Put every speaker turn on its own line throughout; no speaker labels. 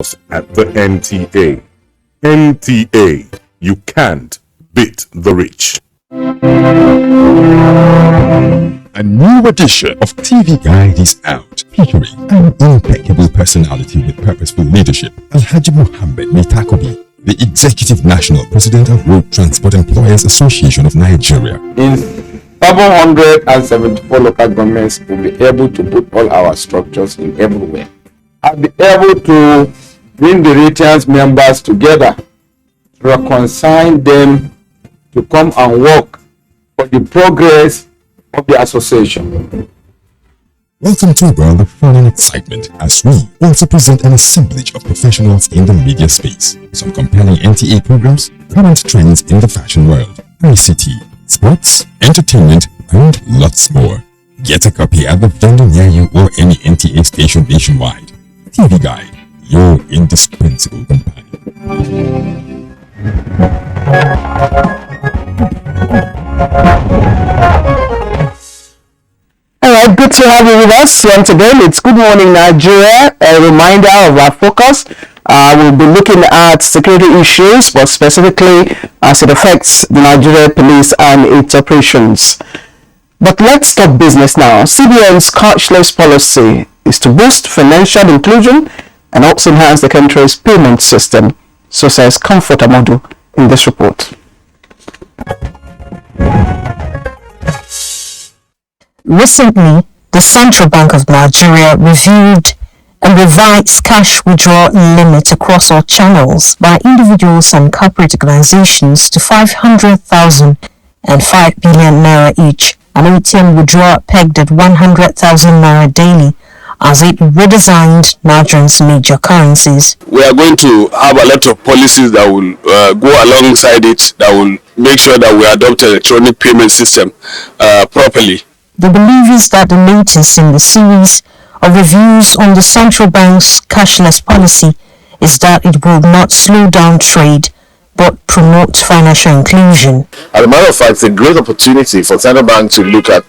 us at the NTA. NTA, you can't beat the rich.
A new edition of TV Guide is out, featuring an impeccable personality with purposeful leadership, Alhaji Mohammed Mitakobi, the Executive National President of Road Transport Employers Association of Nigeria.
In 774 local governments, will be able to put all our structures in everywhere. I'll be able to bring the retail members together, reconcile them to come and work for the progress of the association.
Welcome to a world of fun and excitement as we also present an assemblage of professionals in the media space, some compelling NTA programs, current trends in the fashion world, ICT, sports, entertainment, and lots more. Get a copy at the vendor near you or any NTA station nationwide. TV Guide, your indispensable companion.
Alright, good to have you with us once again. It's Good Morning Nigeria, a reminder of our focus. We'll be looking at security issues, but specifically as it affects the Nigeria police and its operations. But let's talk business now. CBN's cashless policy is to boost financial inclusion and also enhance the country's payment system, so says Comfort Amadu in this report.
Recently, the Central Bank of Nigeria reviewed and revised cash withdrawal limit across all channels by individuals and corporate organizations to 500,000 and 5 billion naira each. An ATM withdrawal pegged at 100,000 naira daily as it redesigned Nigerians' major currencies.
We are going to have a lot of policies that will go alongside it, that will make sure that we adopt an electronic payment system properly.
The belief is that the latest in the series of reviews on the central bank's cashless policy is that it will not slow down trade but promote financial inclusion.
As a matter of fact, it's a great opportunity for central bank to look at,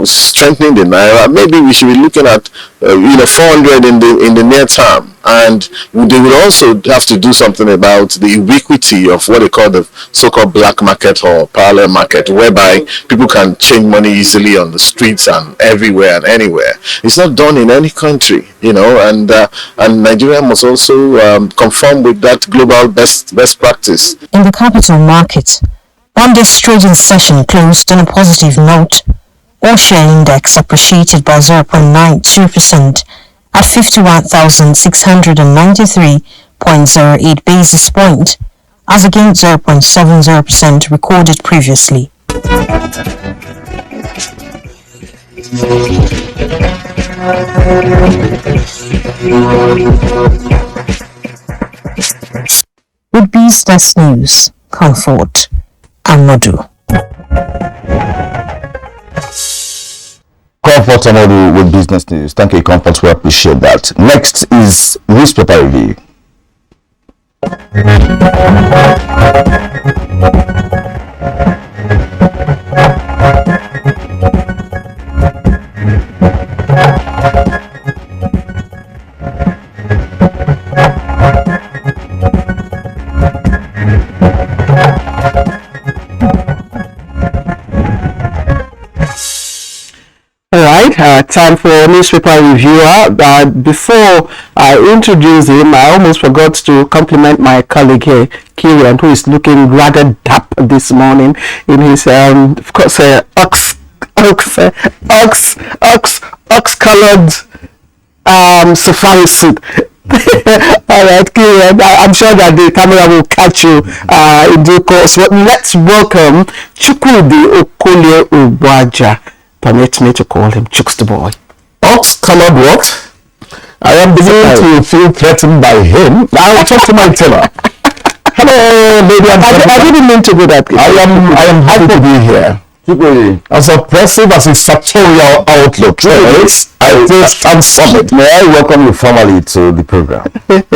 strengthening the naira. Maybe we should be looking at, 400 in the near term, and they will also have to do something about the ubiquity of what they call the so-called black market or parallel market, whereby people can change money easily on the streets and everywhere and anywhere. It's not done in any country, and Nigeria must also conform with that global best practice.
In the capital market, one day's trading session closed on a positive note. All share index appreciated by 0.92% at 51,693.08 basis point, as against 0.70% recorded previously. With business news, Comfort Amadu.
Comfort Amadu with business news. Thank you, Comfort. We appreciate that. Next is newspaper review.
Time for newspaper reviewer. Before I introduce him, I almost forgot to compliment my colleague here, Kieran, who is looking rather dap this morning in his, of course, ox-colored safari suit. All right, Kieran, I'm sure that the camera will catch you in due course. But let's welcome Chukwudi Okolie Ubaja. Permit me to call him Chooks the boy.
Ox-colored what? I am beginning to feel threatened by him. I will talk to my tailor. Hello, lady and gentlemen.
I didn't mean to do that.
I am happy to be here. As oppressive as his sartorial outlook is, I just stand solid. May I welcome you formally to the program? Thank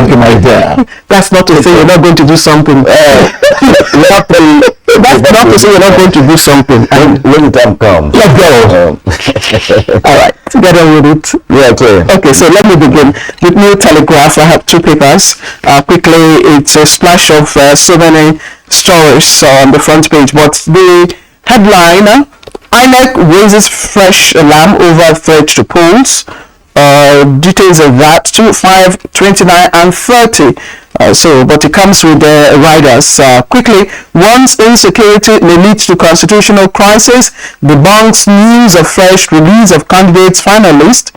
you, my dear.
That's not to say you're not going to do something.
We have to
that's not to say you're not going to do something.
When the time comes.
Let's go. All right, together with it.
Yeah, okay.
Okay, so let me begin with New Telegraph. I have two papers. Quickly, it's a splash of so many stories on the front page, but the headline, INEC raises fresh alarm over threat to polls. Details of that 2, 5, 29 and 30. But it comes with the riders. Quickly, once insecurity may lead to constitutional crisis, debunks news of fresh release of candidates finalist.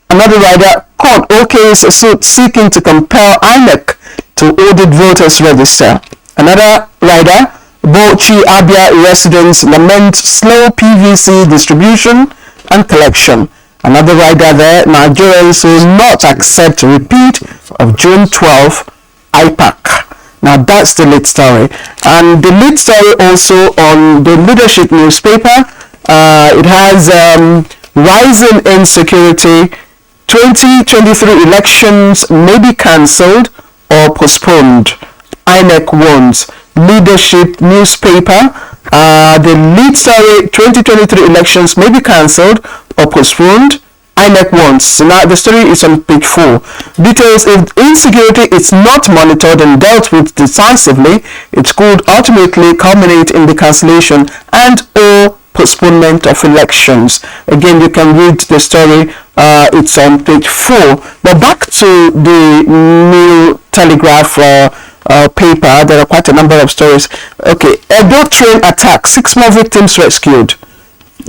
Another rider, court okays suit seeking to compel INEC to audit voters register. Another rider, Bauchi Abia residents lament slow PVC distribution and collection. Another rider there, Nigerians will not accept repeat of June 12 IPAC. Now that's the lead story. And the lead story also on the Leadership newspaper, it has rising insecurity, 2023 elections may be cancelled or postponed. INEC warns. Leadership newspaper, the lead story, 2023 elections may be cancelled or postponed. INEC warns. So now the story is on page 4. Details: if insecurity is not monitored and dealt with decisively, it could ultimately culminate in the cancellation and or postponement of elections. Again, you can read the story. It's on page 4. But back to the New Telegraph paper, there are quite a number of stories. Okay, Edo train attack, 6 more victims rescued.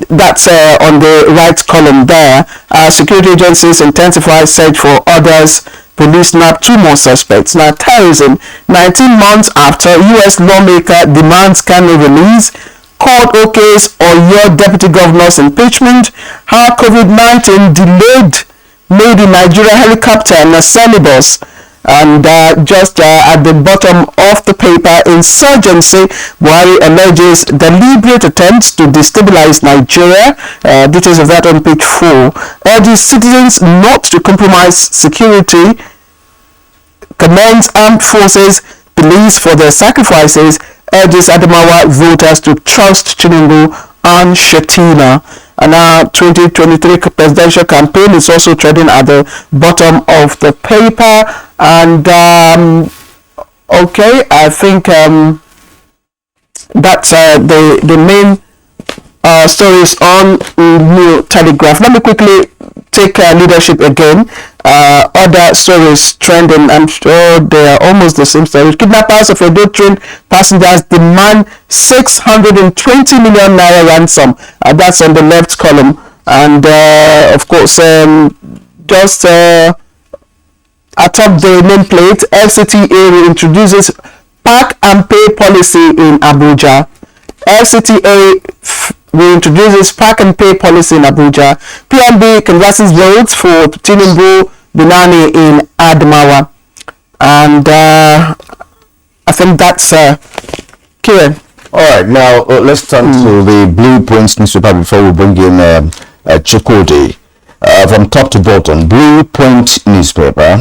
That's on the right column there. Security agencies intensify search for others. Police nab 2 more suspects. Now, terrorism, 19 months after U.S. lawmaker demands Kano release. Court okays or your deputy governor's impeachment. How COVID-19 delayed made in Nigeria helicopter and a bus. And just at the bottom of the paper, insurgency, Buhari alleges deliberate attempts to destabilize Nigeria. Details of that on page 4. Urges citizens not to compromise security. Commends armed forces, police for their sacrifices. Urges Adamawa voters to trust Tinubu and Shetima. And now 2023 presidential campaign is also trading at the bottom of the paper. And okay, I think that's the main stories on New Telegraph. Let me quickly take Leadership again. Other stories trending, I'm sure they are almost the same story. Kidnappers of Edo train passengers demand 620 million naira ransom. That's on the left column. And of course, just atop the nameplate, FCTA reintroduces pack and pay policy in Abuja. FCTA reintroduces pack and pay policy in Abuja. PNB converses votes for Tinubu Binani in Adamawa. And I think that's Kieran.
Alright, now let's turn to the Blue Points newspaper before we bring in Chikodi. From top to bottom, Blue Point newspaper.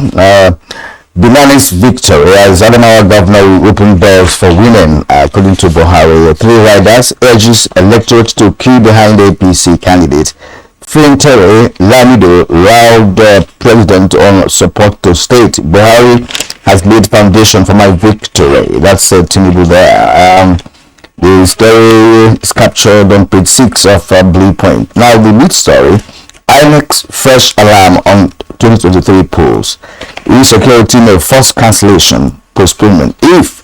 Binani's victory as Adamawa governor will open doors for women, according to Buhari. 3 riders urges electorate to queue behind APC candidate. Fintere Lamido riled president on support to state. Buhari has laid foundation for my victory. That's Tinubu there. The story is captured on page 6 of Blue Point. Now the lead story. INEC's fresh alarm on 2023 polls. Insecurity may force cancellation, postponement if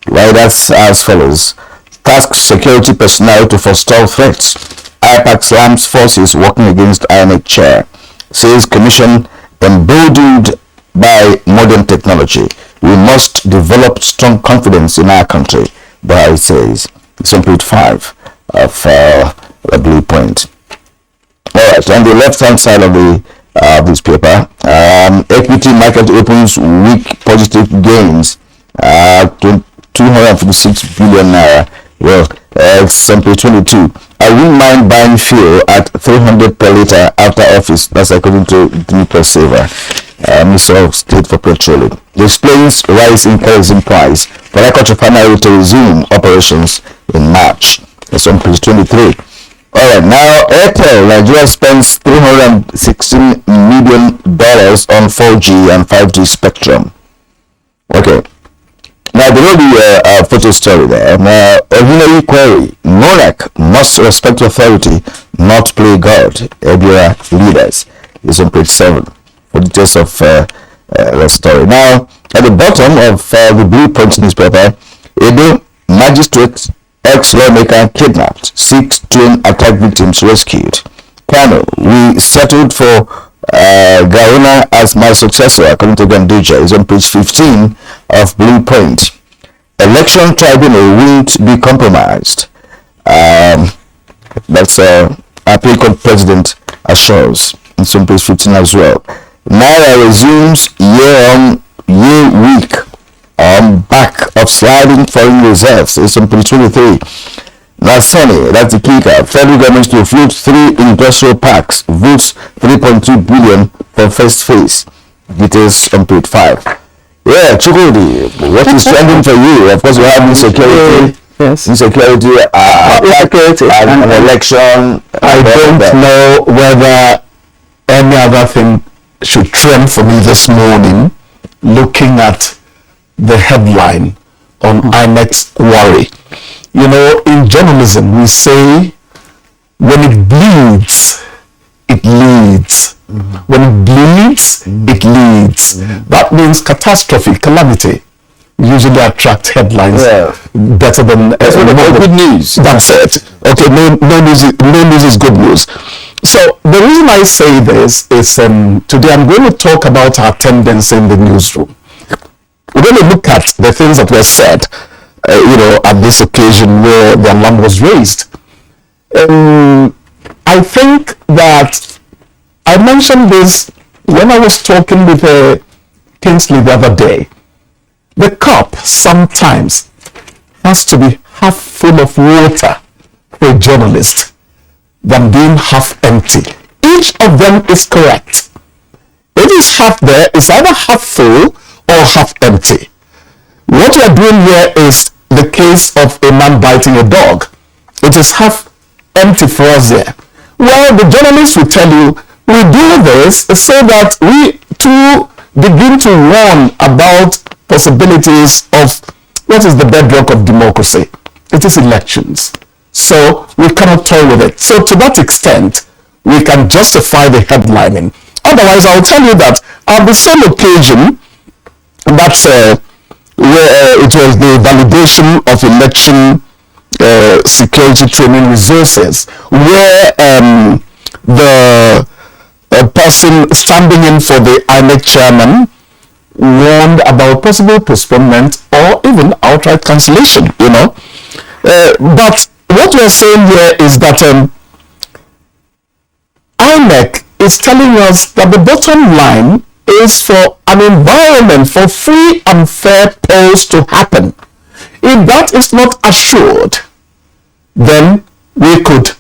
riders as follows. Task security personnel to forestall threats. IPAC slams forces working against INEC chair. Says commission emboldened by modern technology. We must develop strong confidence in our country. But it says it's on page 5 of the Blue Point. Alright, on the left hand side of the newspaper, equity market opens week positive gains, 256 billion naira. Well, it's on page 22. I wouldn't mind buying fuel at 300 per litre after office. That's according to the Press Saver. Minister of State for Petroleum. It explains rise in kerosene price for Record Refinery to resume operations in March. It's on page 23. Alright, now Airtel Nigeria spends $316 million on 4G and 5G spectrum. Okay. Now below the photo story there, ordinary query: Monarch must respect authority, not play God. Abuja leaders is on page 7 for details of the story. Now at the bottom of the Blue Punch newspaper, Edo magistrate ex-lawmaker kidnapped, 6 twin attack victims rescued. Kano, we settled for Gaona as my successor, according to Gandija, is on page 15 of Blue Point. Election tribunal won't be compromised. That's Appeal Court President assures. It's on page 15 as well. Naira resumes year-on-year week on back of sliding foreign reserves. It's on page 23. Now, Sunny, that's the kicker. Federal government to float 3 industrial parks, votes 3.2 billion for first phase. Details on page 5. Yeah, Chukudi, what is trending for you? Of course, we have insecurity.
Yes.
Insecurity, an election.
I don't know whether any other thing should trend for me this morning, looking at the headline on INEC's worry. You know, in journalism, we say when it bleeds, it leads. When it bleeds, it leads. That means catastrophe, calamity usually attract headlines better than
good news.
That's it. Okay, no news is good news. So the reason I say this is today I'm going to talk about our attendance in the newsroom. We're going to look at the things that were said, at this occasion where the alarm was raised. I think that I mentioned this when I was talking with Kingsley the other day. The cup sometimes has to be half full of water for a journalist than being half empty. Each of them is correct. It is half there, it's either half full or half empty. What we are doing here is the case of a man biting a dog. It is half empty for us there. Well, the journalists will tell you, we do this so that we too begin to warn about possibilities of what is the bedrock of democracy. It is elections. So we cannot toy with it. So to that extent, we can justify the headlining. Otherwise, I'll tell you that on the same occasion, that's where it was the validation of election security training resources, where the person standing in for the INEC chairman warned about possible postponement or even outright cancellation, But what we're saying here is that INEC is telling us that the bottom line is for an environment for free and fair polls to happen. If that is not assured, then we could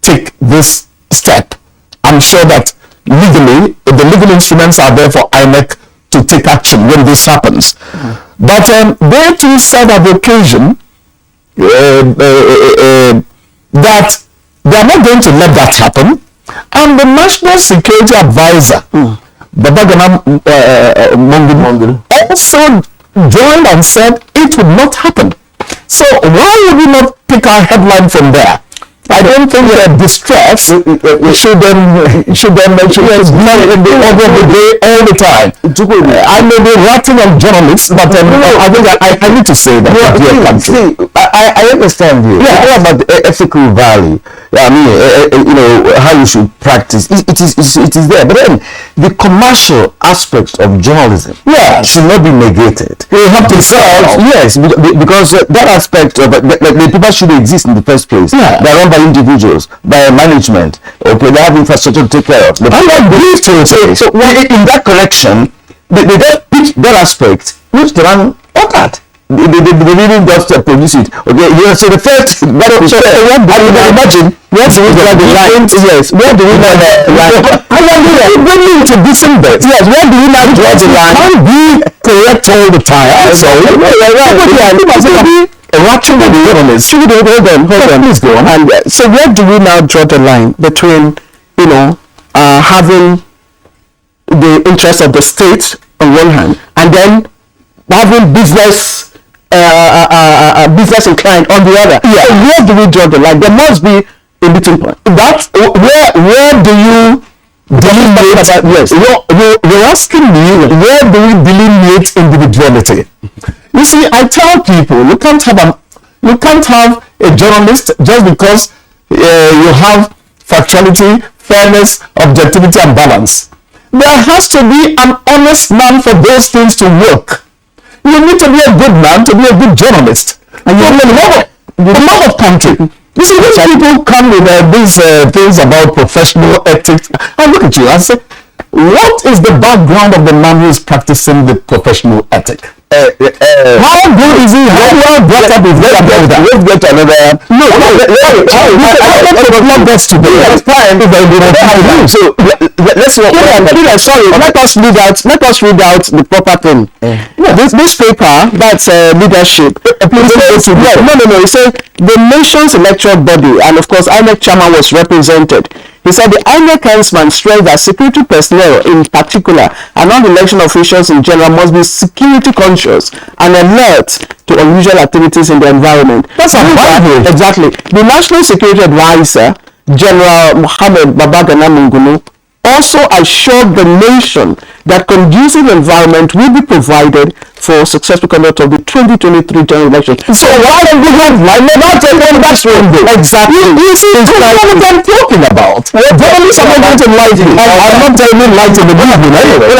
take this step. I'm sure that legally, the legal instruments are there for INEC to take action when this happens. But they too said at the occasion that they are not going to let that happen. And the National Security Advisor, Babagana Mongil, also joined and said it would not happen. So why would we not pick our headline from there? I don't think that distress should be in the order of the day all the time. I may be ratting on journalists, but I think I need to say that.
I understand you. Yeah. What about the ethical value? I mean, how you should practice. It is there. But then the commercial aspects of journalism should not be negated.
You have to solve.
Yes, because that aspect of the people should exist in the first place. Yeah. They're run by individuals, by management. Okay, they have infrastructure to take care of. So in that correction, they just pick that aspect which they run at. they didn't just produce it. Okay, yeah. So the first, imagine where do we draw the line? Yes, where do we draw the line? Bring me into decent bets. Yes, where do we now draw the line? Can't be correct all the time. I'm sorry. Hold on. Please go on.
And so where do we now draw the line between, having the interest of the state on one hand, and then having business inclined on the other? Yeah. So where do we draw the line? There must be a meeting point.
That's where do you delineate? Yes. You're asking me, where do we delineate individuality? You see, I tell people you can't have a journalist just because you have factuality, fairness, objectivity, and balance. There has to be an honest man for those things to work. You need to be a good man to be a good journalist. And you need a lot of country. You see, these people come with these things about professional ethics. I look at you and say, what is the background of the man who is practicing the professional ethic? How good is he? How well brought up is he about that? Let's get to another. Let's
Let us read out the proper thing. This paper, that's leadership. No. He said the nation's electoral body, and of course INEC chairman was represented. He said the INEC hensman stressed that security personnel in particular and non-election officials in general must be security conscious and alert to unusual activities in the environment. That's a Bible. Exactly. The National Security Advisor, General Mohammed Babagana Mungunu, also assured the nation that conducive environment will be provided for successful conduct of the 2023 general election. So why don't we have not that's exactly. You see, that's what I'm talking about. Journalists are not enlightened. I'm not telling you enlightened the movement anyway.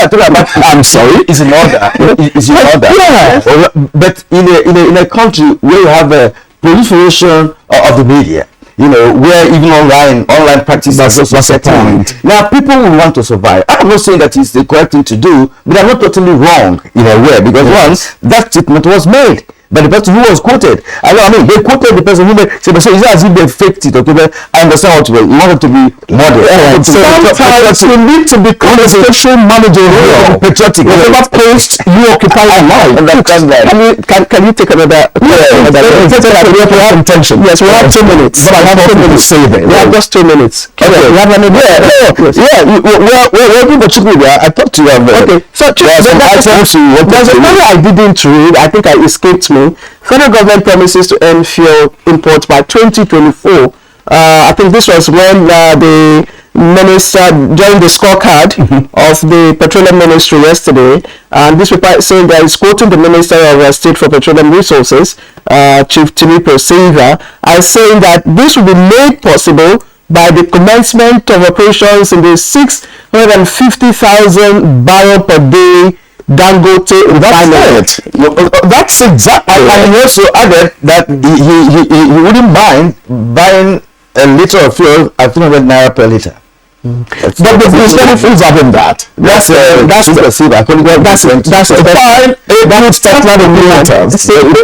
I'm sorry.
It's in order. It's in order.
Yeah.
But in a country where you have a proliferation of the media, where even online practice is a point. Now, people will want to survive. I'm not saying that it's the correct thing to do, but I'm not totally wrong in a way, because once that statement was made by the person who was quoted. I mean, they quoted the person who made. So it's not as if they faked it. Okay, but I understand what you want it to be modern.
So sometimes you need to be conversation manager, patriotic. Whatever post you occupy your life.
Can you take another?
Intention.
Yes, we have 2 minutes.
But I have 2 minutes to say that.
We have just 2 minutes.
Okay.
We have an idea.
We're going to media. I thought you have.
Okay. So there's a story I didn't read. I think it escaped me. Federal government promises to end fuel imports by 2024. I think this was when the minister during the scorecard of the petroleum ministry yesterday, and this paper saying that is quoting the minister of state for petroleum resources, Chief Timi Persiva, as saying that this will be made possible by the commencement of operations in the 650,000 barrel per day Dangote refinery.
That's exactly. And he also added that he wouldn't mind buying a liter of fuel at 300 naira per liter.
But the benefits of him that. That's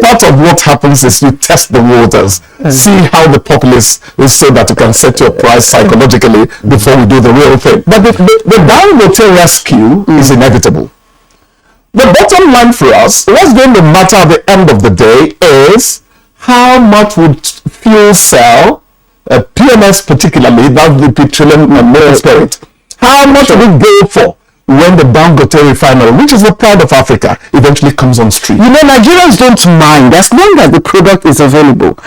part of what happens is you test the waters, see how the populace is, so that you can set your price psychologically before we do the real thing. But the Dangote rescue is inevitable. The bottom line for us, what's going to matter at the end of the day is how much would fuel cell, PMS particularly, that's the petroleum and spirit, how much would it go for when the Dangote refinery, which is the pride of Africa, eventually comes on stream?
Nigerians don't mind as long as the product is available.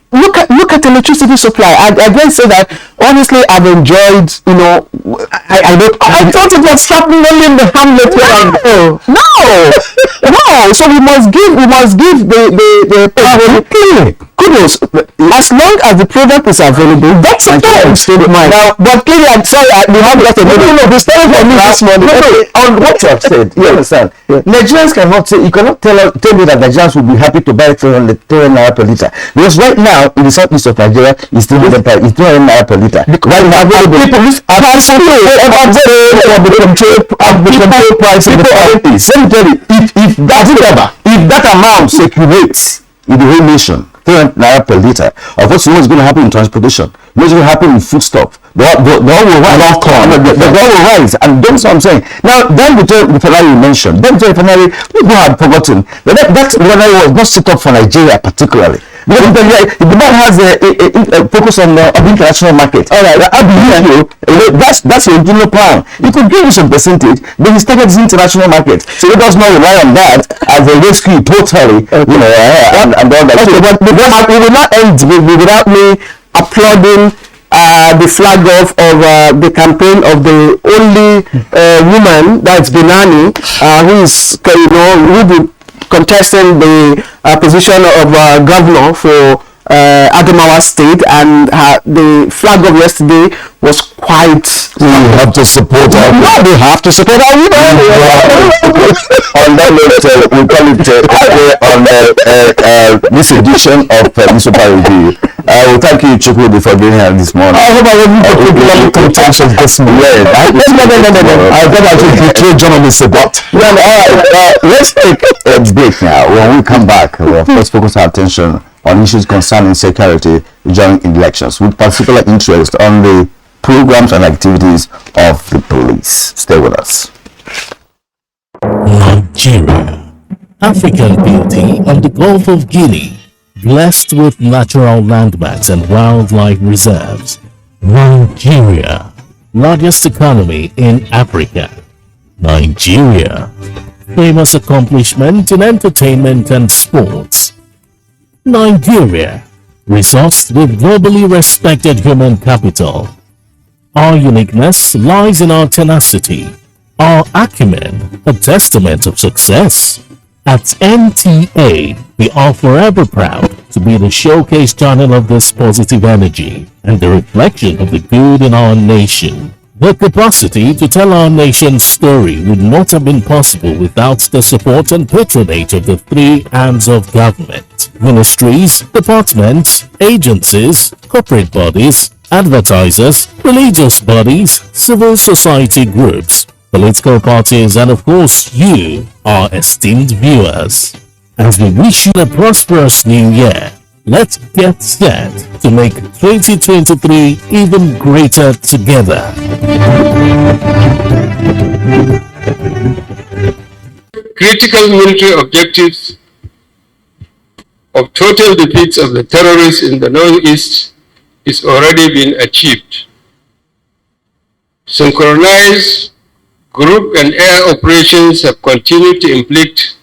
Look at electricity supply. I can say that honestly, I've enjoyed. I thought it was happening only in the hamlet. No. So we must give the available. Kudos. As long as the product is available, that's a state of mind. Now, but clearly, I'm sorry, we have lost a minute. No, the story for me this morning.
On what you have said, you understand? Nigerians cannot say, you cannot tell me that Nigerians will be happy to buy 300 naira per liter, because right now in the southeast of Nigeria it's 300 naira per liter. Right now, people control price in the southeast. Let me tell you, if that amount circulates in the whole nation, 300 naira per liter, of course, what's going to happen in transportation? What's going to happen in foodstuff? The all will rise. The all will rise, and that's what I'm saying. Now, that refinery you mentioned, that refinery, people have forgotten that refinery was not set up for Nigeria particularly. Because the man has a focus on the international market. All right, I believe you. That's a original plan. You could give you some percentage, but he started the international market, so it does not rely on that as a rescue totally. You know, and all that. Okay, but we will not end without me applauding the flag off of the campaign of the only woman, that's Binani, who is, who will contesting the position of governor for Adamawa State, and the flag of yesterday was quite. You have to support our.
No, we have to support our women.
On that note, we call it on this edition of Newspaper Review. Well, thank you, Chukwudi, for being here this morning.
I hope I wasn't contentious this morning.
No.
I thought I should betray journalists a bit.
All right, let's take a break now. When we come back, we'll first focus our attention on issues concerning security during elections, with particular interest on the programs and activities of the police. Stay with us.
Nigeria, African beauty on the Gulf of Guinea, blessed with natural landmarks and wildlife reserves. Nigeria, largest economy in Africa. Nigeria, famous accomplishment in entertainment and sports. Nigeria, resourced with globally respected human capital. Our uniqueness lies in our tenacity, our acumen, a testament of success. At NTA, we are forever proud to be the showcase channel of this positive energy and the reflection of the good in our nation. The capacity to tell our nation's story would not have been possible without the support and patronage of the three arms of government: ministries, departments, agencies, corporate bodies, advertisers, religious bodies, civil society groups, political parties, and of course you, our esteemed viewers. As we wish you a prosperous new year, let's get set to make 2023 even greater together.
Critical military objectives of total defeats of the terrorists in the Northeast is already been achieved. Synchronized group and air operations have continued to inflict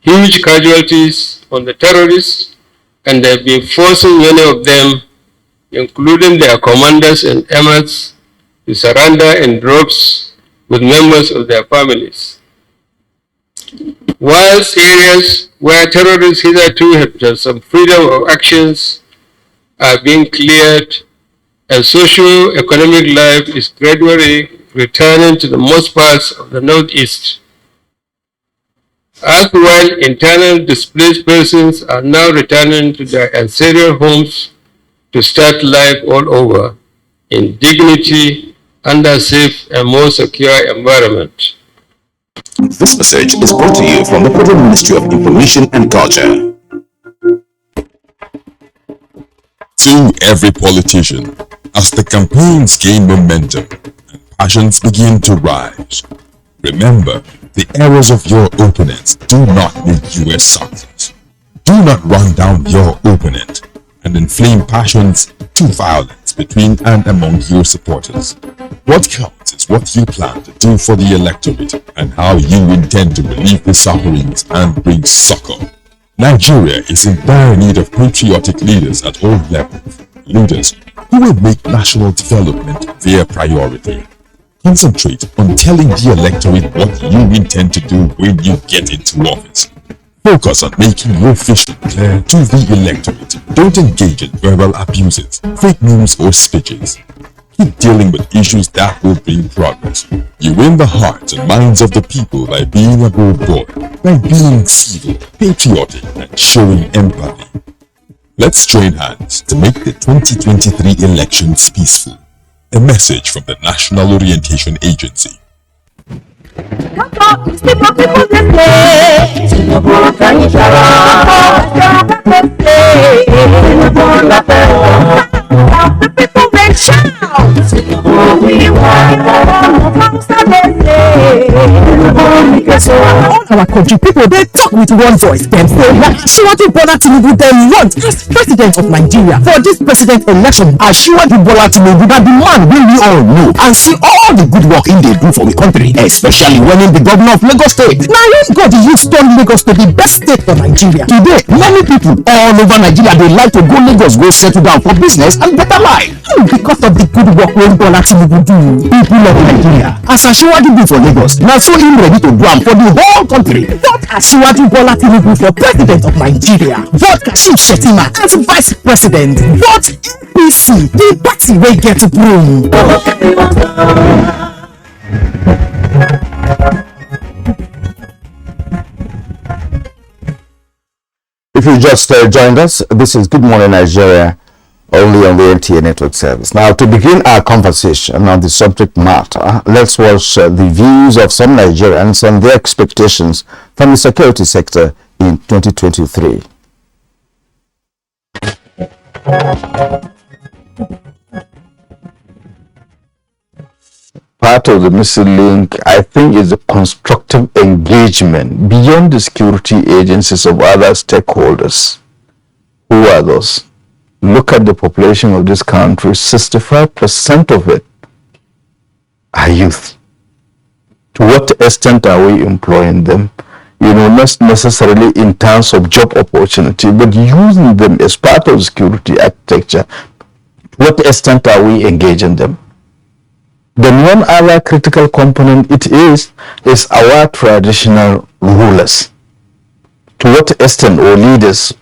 huge casualties on the terrorists, and they have been forcing many of them, including their commanders and emirs, to surrender in droves with members of their families. Whilst areas where terrorists hitherto have some freedom of actions are being cleared, and socio-economic life is gradually returning to the most parts of the Northeast. As well, internal displaced persons are now returning to their ancestral homes to start life all over in dignity under a safe and more secure environment.
This message is brought to you from the Federal Ministry of Information and Culture. To every politician, as the campaigns gain momentum and passions begin to rise, remember, the errors of your opponents do not make you a success. Do not run down your opponent and inflame passions to violence between and among your supporters. What counts is what you plan to do for the electorate and how you intend to relieve the sufferings and bring succor. Nigeria is in dire need of patriotic leaders at all levels, leaders who will make national development their priority. Concentrate on telling the electorate what you intend to do when you get into office. Focus on making your vision clear to the electorate. Don't engage in verbal abuses, fake news, or speeches. Keep dealing with issues that will bring progress. You win the hearts and minds of the people by being above board, by being civil, patriotic, and showing empathy. Let's join hands to make the 2023 elections peaceful. A message from the National Orientation Agency.
All our country people, they talk with one voice. Them say, Asiwaju Bola Tinubu dem want as president of Nigeria for this president election. Asiwaju Bola Tinubu na the man wey we all know and see all the good work in dey do for the country, especially when in the governor of Lagos State. Now him God use turn Lagos to the best state for Nigeria. Today, many people all over Nigeria they like to go Lagos, go settle down for business and better life. Because of the good work wey Bola Tinubu do, people of Nigeria, as Asiwaju do for Lagos, now so him ready to do am for the whole country. Vote Asiwaju Bola Tinubu for president of Nigeria. Vote Kashim Shettima as vice president. Vote APC, the party wey get broom.
If you just joined us, this is Good Morning Nigeria, only on the NTA network service. Now, to begin our conversation on the subject matter, let's watch the views of some Nigerians on their expectations from the security sector in 2023.
Part of the missing link, I think, is the constructive engagement beyond the security agencies of other stakeholders. Who are those? Look at the population of this country, 65% of it are youth. To what extent are we employing them? Not necessarily in terms of job opportunity, but using them as part of security architecture. To what extent are we engaging them? Then one other critical component is our traditional rulers. To what extent, or leaders,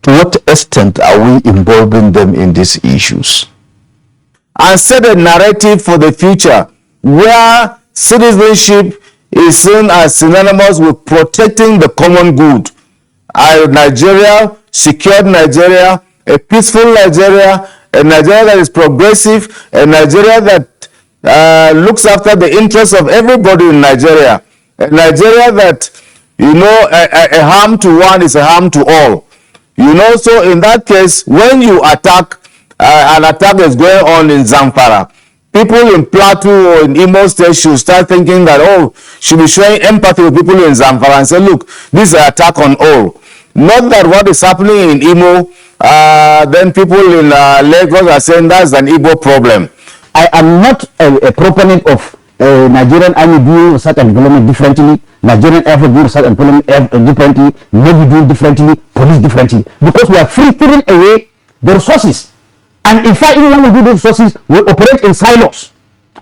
to what extent are we involving them in these issues? And set a narrative for the future where citizenship is seen as synonymous with protecting the common good. Nigeria, secured Nigeria, a peaceful Nigeria, a Nigeria that is progressive, a Nigeria that looks after the interests of everybody in Nigeria, a Nigeria that, a harm to one is a harm to all. So in that case, when you attack, an attack is going on in Zamfara, people in Plateau or in Imo State should start thinking that, should be showing empathy with people in Zamfara and say, look, this is an attack on all. Not that what is happening in Imo, then people in Lagos are saying that's an Igbo problem.
I am not a proponent of Nigerian Army doing such employment differently, Nigerian Air Force doing such employment differently, Navy doing differently, police differently, because we are filtering away the resources. And in fact, even when we do those resources, we operate in silos.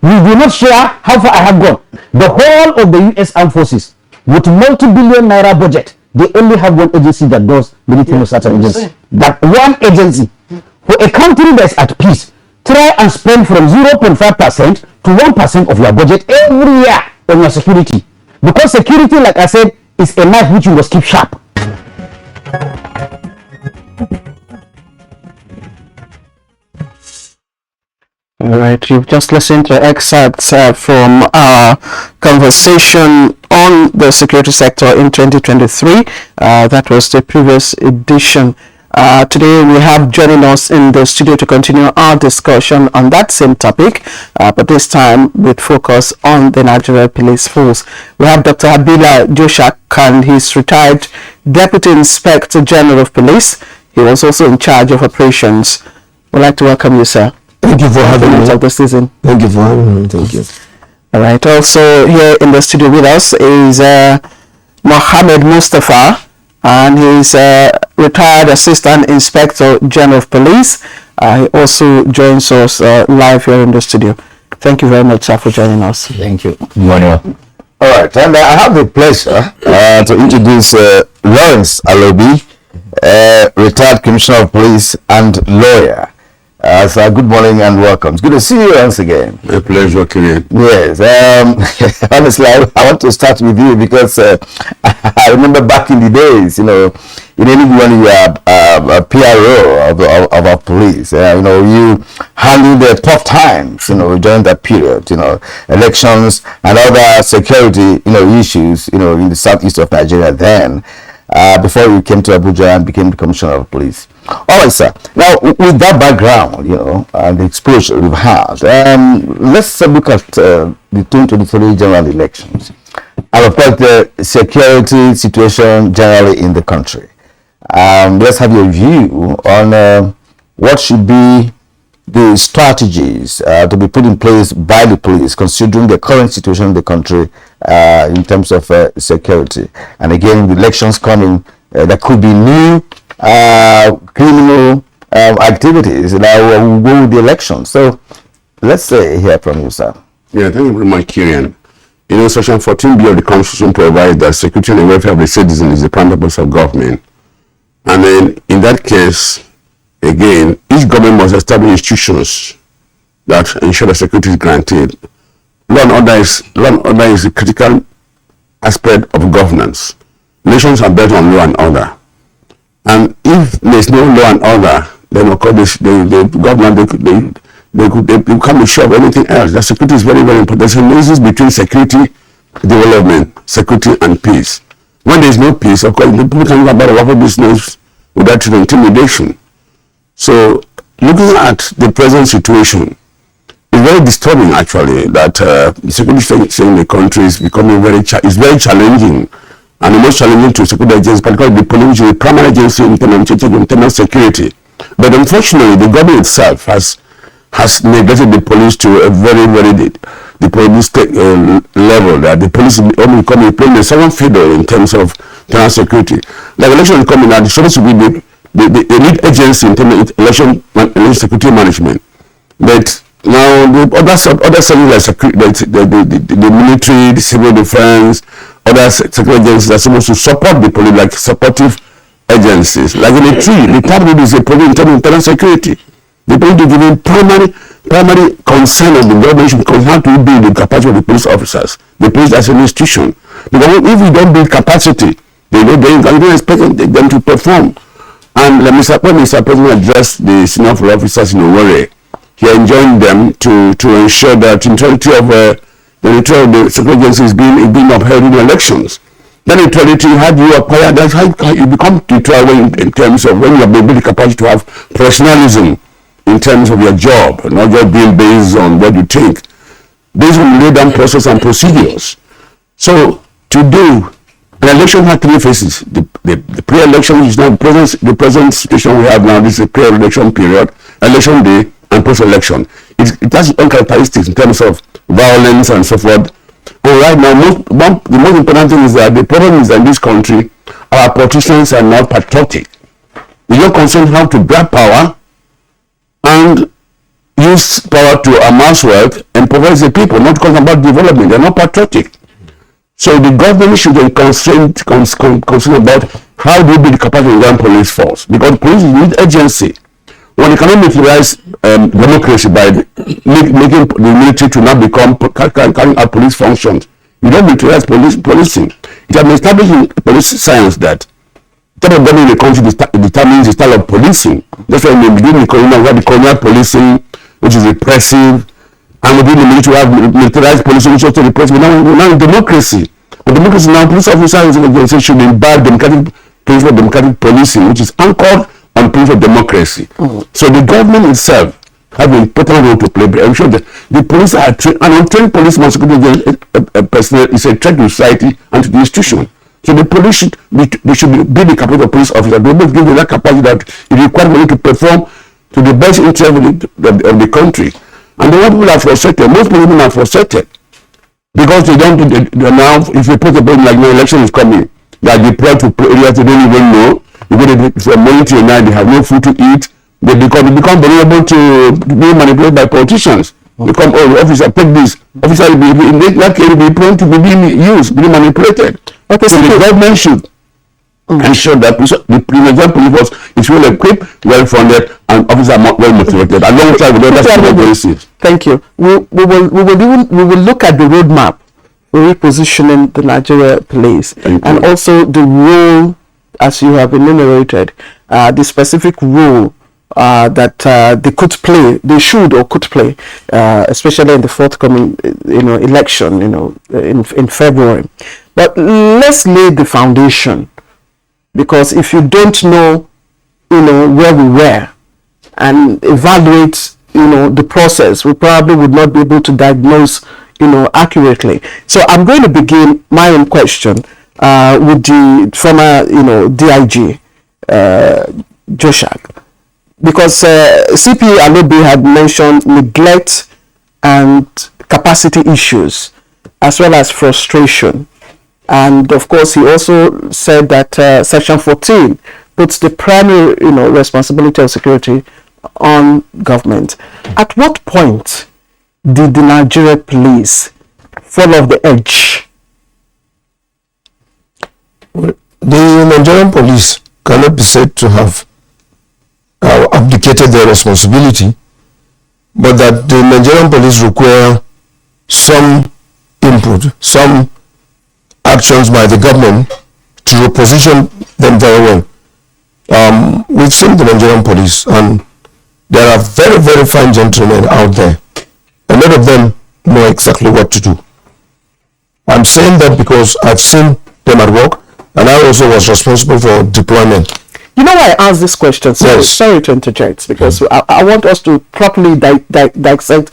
We do not share how far I have gone. The whole of the US Armed Forces, with multi-billion naira budget, they only have one agency that does military research agency. That one agency. For a country that's at peace, try and spend from 0.5% to 1% of your budget every year on your security. Because security, like I said, is a knife which you must keep sharp.
All right, you've just listened to excerpts from our conversation on the security sector in 2023. That was the previous edition. Today we have joining us in the studio to continue our discussion on that same topic, but this time with focus on the Nigerian Police Force. We have Dr. Abila Joshak, and he's retired Deputy Inspector General of Police. He was also in charge of operations. We'd like to welcome you, sir.
Thank you for having me.
Of the season.
Thank you for having me. Thank you.
All right. Also here in the studio with us is Mohammed Mustafa, and he's retired Assistant Inspector General of Police. He also joins us live here in the studio. Thank you very much, sir, for joining us.
Thank you. Good morning.
All right, and I have the pleasure to introduce Lawrence Alobi, retired Commissioner of Police and lawyer. So good morning and welcome. It's good to see you once again.
A pleasure, Kirian.
Yes. Honestly, I want to start with you because I remember back in the days, in Enugu when you are a PRO of our police, you handled the tough times, during that period, elections and other security, issues, in the southeast of Nigeria then, before you came to Abuja and became the Commissioner of Police. All right, sir. Now, with that background, and the exposure we've had, let's look at the 2023 general elections and, of course, the security situation generally in the country. Let's have your view on what should be the strategies to be put in place by the police, considering the current situation in the country in terms of security. And again, with elections coming, there could be new criminal activities that will go with the election. So let's hear from you, sir.
Yeah, thank you very much, Kirian. Section 14B of the Constitution provides that security and welfare of the citizen is the prime purpose of government. And then, in that case, again, each government must establish institutions that ensure that security is granted. Law and order is a critical aspect of governance. Nations are built on law and order. And if there's no law and order, then of course the government they can't be sure of anything else. That security is very, very important. There's a nexus between security, development, security, and peace. When there's no peace, of course, people can go about a waffle business without intimidation. So, looking at the present situation, it's very disturbing actually that the security situation in the country is becoming very challenging. And the most challenging to security agencies, particularly the police, which is the primary agency in internal security. But unfortunately, the government itself has negated the police to a very, very the police level, that the police only playing the second fiddle in terms of internal security. Like election is coming out, it's supposed to be the elite agency in terms of election security management. But now the other sectors like the military, the civil defense, other security agencies are supposed to support the police, like supportive agencies. Like in the third one is a problem in terms of internal security. The police are giving primary concern of the government should be how to build the capacity of the police officers, the police as an institution. Because if we don't build capacity, they don't expect them to perform. And when Mr. President addressed the senior officers in Owerri, he enjoined them to ensure that the neutrality of the security agency is being upheld in elections. Then neutrality, how do you acquire that? How you become neutral in terms of when you have the ability capacity to have professionalism in terms of your job, not just being based on what you think. Based on lay down process and procedures. So today, an election had three phases. The pre-election, which is now the present situation we have now, this is a pre-election period, election day, and post-election. It has its own characteristics in terms of violence and so forth. But right now, the most important thing is that the problem is that in this country, our politicians are not patriotic. They don't concern how to grab power and use power to amass wealth and provide the people, not concerned about development. They're not patriotic. So the government should be concerned about how do we build the capacity of the police force, because police is an agency. When you cannot utilize democracy by making the military to now become carrying out police functions, you don't utilize policing. It has been established in police science that the type of government in the country determines the style of policing. That's why we begin the colonial policing, which is repressive, and within the military we have militarized policing, which is also repressive. Now in democracy. But democracy now, police officers should imbibe democratic principle of democratic policing, which is anchored on principle of democracy. So the government itself have an important role to play. But I'm sure that the police are trained, and untrained policeman security personnel is a threat to society and to the institution. So the police should be the capacity of police officers. They must give them that capacity that it requires them to perform to the best interest of the country. And the one people are frustrated, most people are frustrated because they don't now, if you put a problem like the election is coming, they are deployed to areas they don't even know. You go to from morning till night, they have no food to eat. They become vulnerable to being manipulated by politicians. You come, oh, officer, take this. Officer will be in that case will be prone to be being used, being manipulated. Okay, so the government should ensure that the Nigerian police force is well equipped, well funded, and officers are well motivated. Alongside with other policies.
Thank you. We will look at the roadmap for repositioning the Nigeria police, and also the role, as you have enumerated, the specific role that they should or could play, especially in the forthcoming, election, in February. But let's lay the foundation, because if you don't know, where we were and evaluate, the process, we probably would not be able to diagnose, accurately. So I'm going to begin my own question with the former, DIG, Joshak. Because CP Alobi had mentioned neglect and capacity issues, as well as frustration. And of course, he also said that Section 14 puts the primary, responsibility of security on government. At what point did the Nigerian police fall off the edge?
The Nigerian police cannot be said to have abdicated their responsibility, but that the Nigerian police require some input, some actions by the government to reposition them very well. We've seen the Nigerian police, and there are very, very fine gentlemen out there. A lot of them know exactly what to do. I'm saying that because I've seen them at work, and I also was responsible for deployment.
You know why I asked this question? Sorry to interject, because I want us to properly dissect.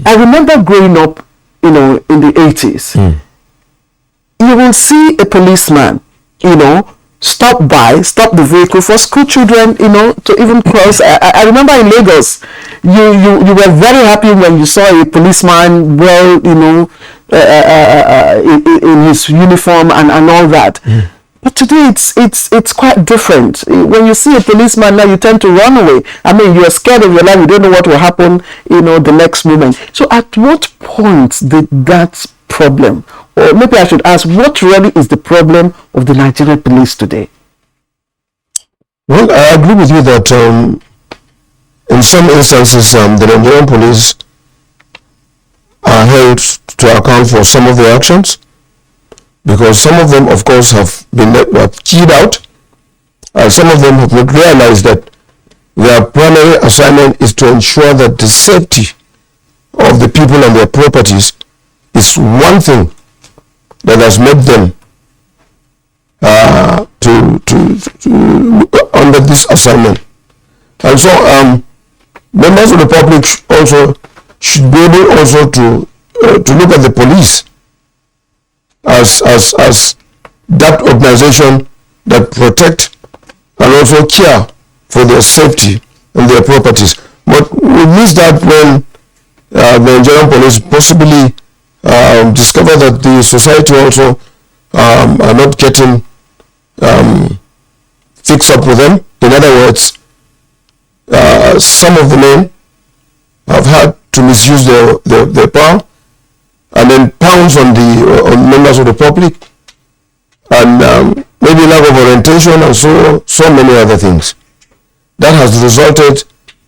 I remember growing up, in the 80s. You will see a policeman, stop the vehicle for school children, to even cross. I remember in Lagos, you were very happy when you saw a policeman, in his uniform and all that. But today it's quite different. When you see a policeman now, you tend to run away. I mean, you're scared of your life. You don't know what will happen, the next moment. So at what point did that problem, or maybe I should ask, what really is the problem of the Nigerian police today?
Well, I agree with you that in some instances, the Nigerian police are held to account for some of their actions, because some of them, of course, have been keyed out, and some of them have not realized that their primary assignment is to ensure that the safety of the people and their properties is one thing that has made them under this assignment. And so members of the public also should be able also to look at the police as that organization that protect and also care for their safety and their properties. But we miss that when the Nigerian police possibly discover that the society also are not getting fixed up with them. In other words, some of the men have had to misuse their power and then pounce on members of the public, and maybe lack of orientation and so many other things. That has resulted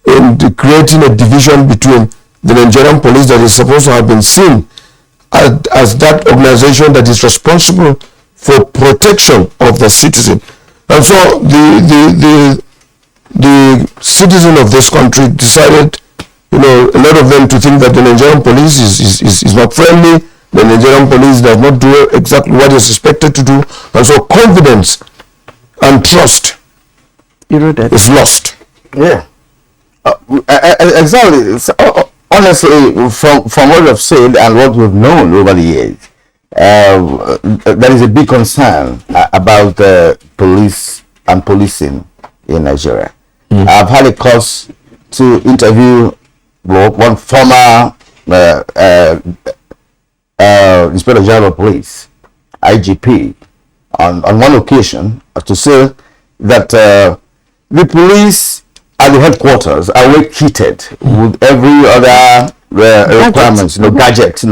in creating a division between the Nigerian police that is supposed to have been seen as that organization that is responsible for protection of the citizen. And so the citizen of this country decided, a lot of them to think that the Nigerian police is not friendly, the Nigerian police does not do exactly what is expected to do, and so confidence and trust is lost.
Yeah. Exactly. Honestly, from what we've said and what we've known over the years, there is a big concern about police and policing in Nigeria. I've had a cause to interview one former Inspector General of Police, IGP, on one occasion to say that the police at the headquarters are well kitted with every other requirements, gadgets,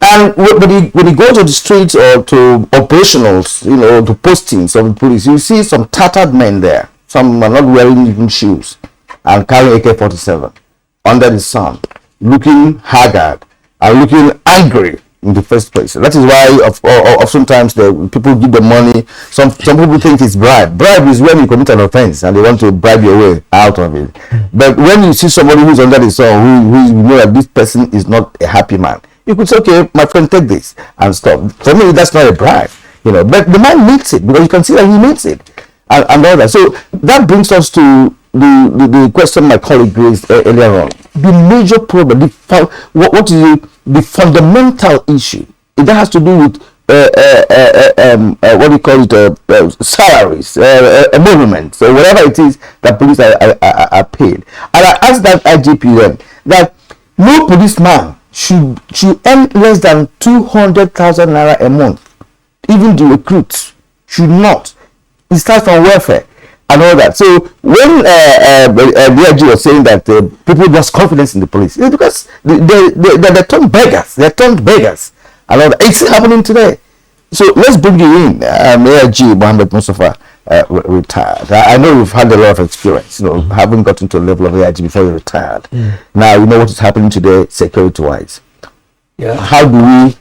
And when you go to the streets or to operationals, to postings of the police, you see some tattered men there. Some are not wearing even shoes and carrying AK-47 under the sun, looking haggard and looking angry in the first place. That is why oftentimes people give them money. Some people think it's bribe. Bribe is when you commit an offense and they want to bribe your way out of it. But when you see somebody who's under the sun, who you know that this person is not a happy man, you could say, okay, my friend, take this and stop. For me, that's not a bribe, But the man needs it because you can see that he needs it and all that. So that brings us to the question my colleague raised earlier on. The major problem, what is the fundamental issue? That has to do with what do you call it? Salaries, emoluments, or whatever it is that police are paid. And I asked that IGP then that no policeman should earn less than 200,000 naira a month. Even the recruits should not. It starts from welfare and all that. So when the IGP was saying that people lost confidence in the police, it's because they're turned beggars. They're turned beggars and all that. It's happening today. So let's bring you in, AIG Mohammed Mustafa, retired. I know you've had a lot of experience, having gotten to the level of AIG before you retired. Now you know what is happening today, security-wise. Yeah. How do we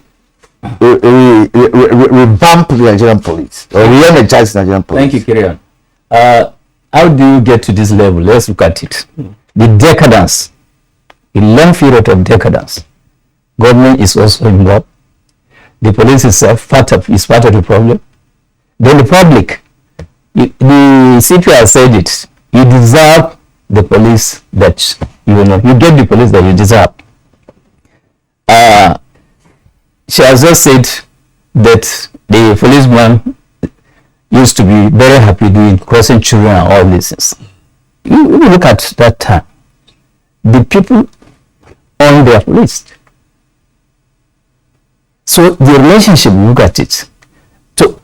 revamp the Nigerian police or re-energize the Nigerian police?
Thank you, Kirian. How do you get to this level? Let's look at it. The decadence, the long period of decadence. Government is also involved. The police itself is part of the problem. Then the public, the CP has said it. You deserve the police that you get the police that you deserve. She has just said that the policeman used to be very happy doing crossing children and all these things. You look at that time. The people own their police. So the relationship, look at it. So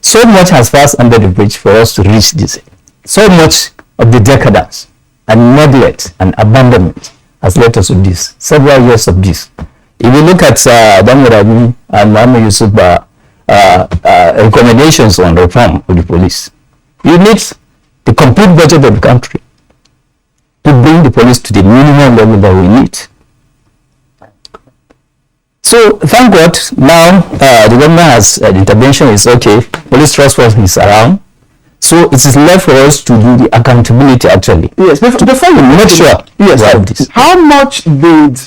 so much has passed under the bridge for us to reach this. So much of the decadence and neglect and abandonment has led us to this. Several years of this. If you look at Damurabi and Muhammad Yusuf recommendations on reform of the police, you need the complete budget of the country to bring the police to the minimum level that we need. So thank God now the government has intervention is okay, police trust force is around. So it is left for us to do the accountability actually.
Yes, before you make sure. Yes, how much did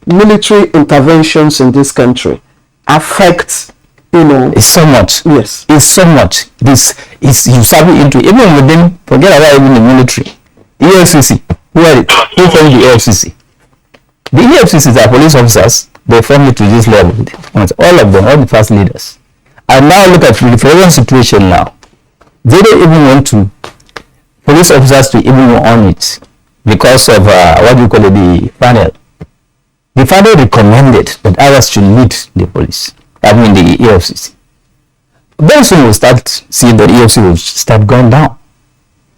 military interventions in this country affect,
It's so much.
Yes.
It's so much. This is you sabi into even within, forget about even the military. The EFCC, who formed the EFCC? The EFCCs are police officers. They formed it to this level. All of them, all the past leaders. And now look at the present situation now. They don't even want to police officers to even on it because of the panel. The panel recommended that others should lead the police. I mean the EFCC. Very soon we'll start seeing that EFCC will start going down.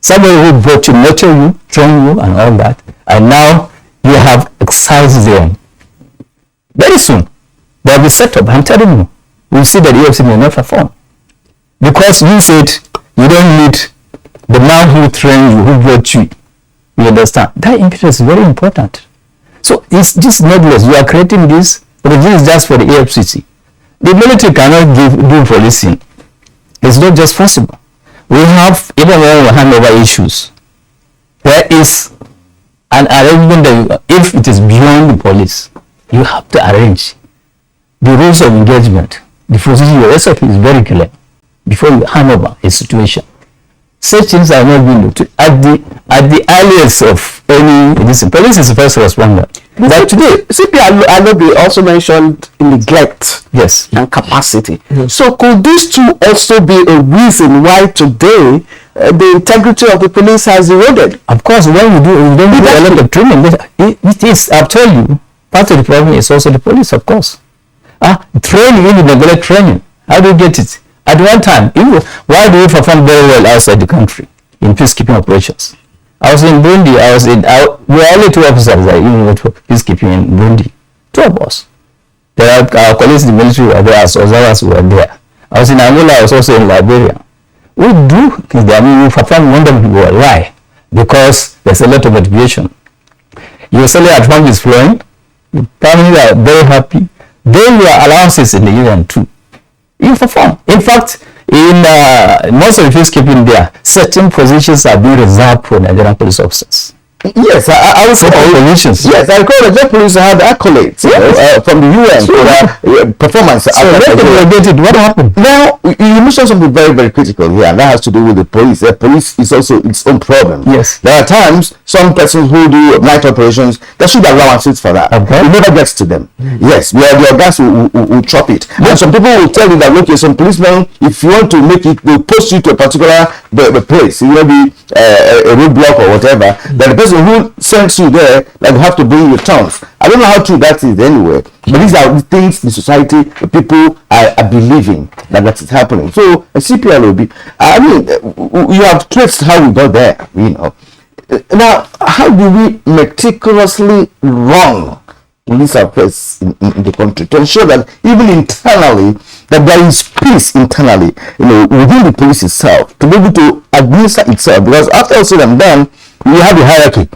Somebody who brought you, nurture you, train you and all that, and now you have excised them. Very soon there will be set up. I'm telling you, we'll see that EFCC may not perform. Because you said you don't need the man who trained you, who brought you. You understand? That impetus is very important. So it's just needless. You are creating this, but this is just for the EFCC. The military cannot do policing. It's not just possible. We have, even when we hand over issues, there is an arrangement that if it is beyond the police, you have to arrange the rules of engagement. The procedure, your SOP is very clear before you hand over a situation. Such things are not being done at the earliest of any. Police is the first responder.
But today, CP Alobi also mentioned neglect,
yes,
and capacity. Yes. So could these two also be a reason why today the integrity of the police has eroded?
Of course, when we don't do a lot of training, it is. I'll tell you, part of the problem is also the police, of course. Training, even neglect training. How do you get it? At one time, why do we perform very well outside the country in peacekeeping operations? I was in Burundi. We were only 2 officers that even went for peacekeeping in Burundi. 2 of us. There are our colleagues in the military were there, as others were there. I was in Angola. I was also in Liberia. We do things there. I mean, we perform wonderful work. Why? Because there's a lot of motivation. Your salary at home is flowing. The family are very happy. Then your allowances in the union too. You perform. In fact, in most of the peacekeeping there, certain positions are being reserved for Nigerian police officers.
Yes, I was
positions.
Yes, I recall the police had accolades from the UN for their performance.
So what happened?
Now, you mentioned something very, very critical here, and that has to do with the police. The police is also its own problem.
Yes.
There are times some persons who do night operations, there should be allowances for that.
Okay.
It never gets to them. Yes, the guys will chop it. And some people will tell you that, look, some policemen, if you want to make it, they'll post you to a particular place. It may be a roadblock or whatever, that the person who sends you there, like, have to bring returns. I don't know how true that is anyway, but these are the things in society the people are believing that is happening. So a CPLOB, I mean, you have traced how we got there, you know. Now, how do we meticulously run police affairs in the country to ensure that even internally, that there is peace internally, you know, within the police itself, to be able to administer itself? Because after all said and done, we have a hierarchy,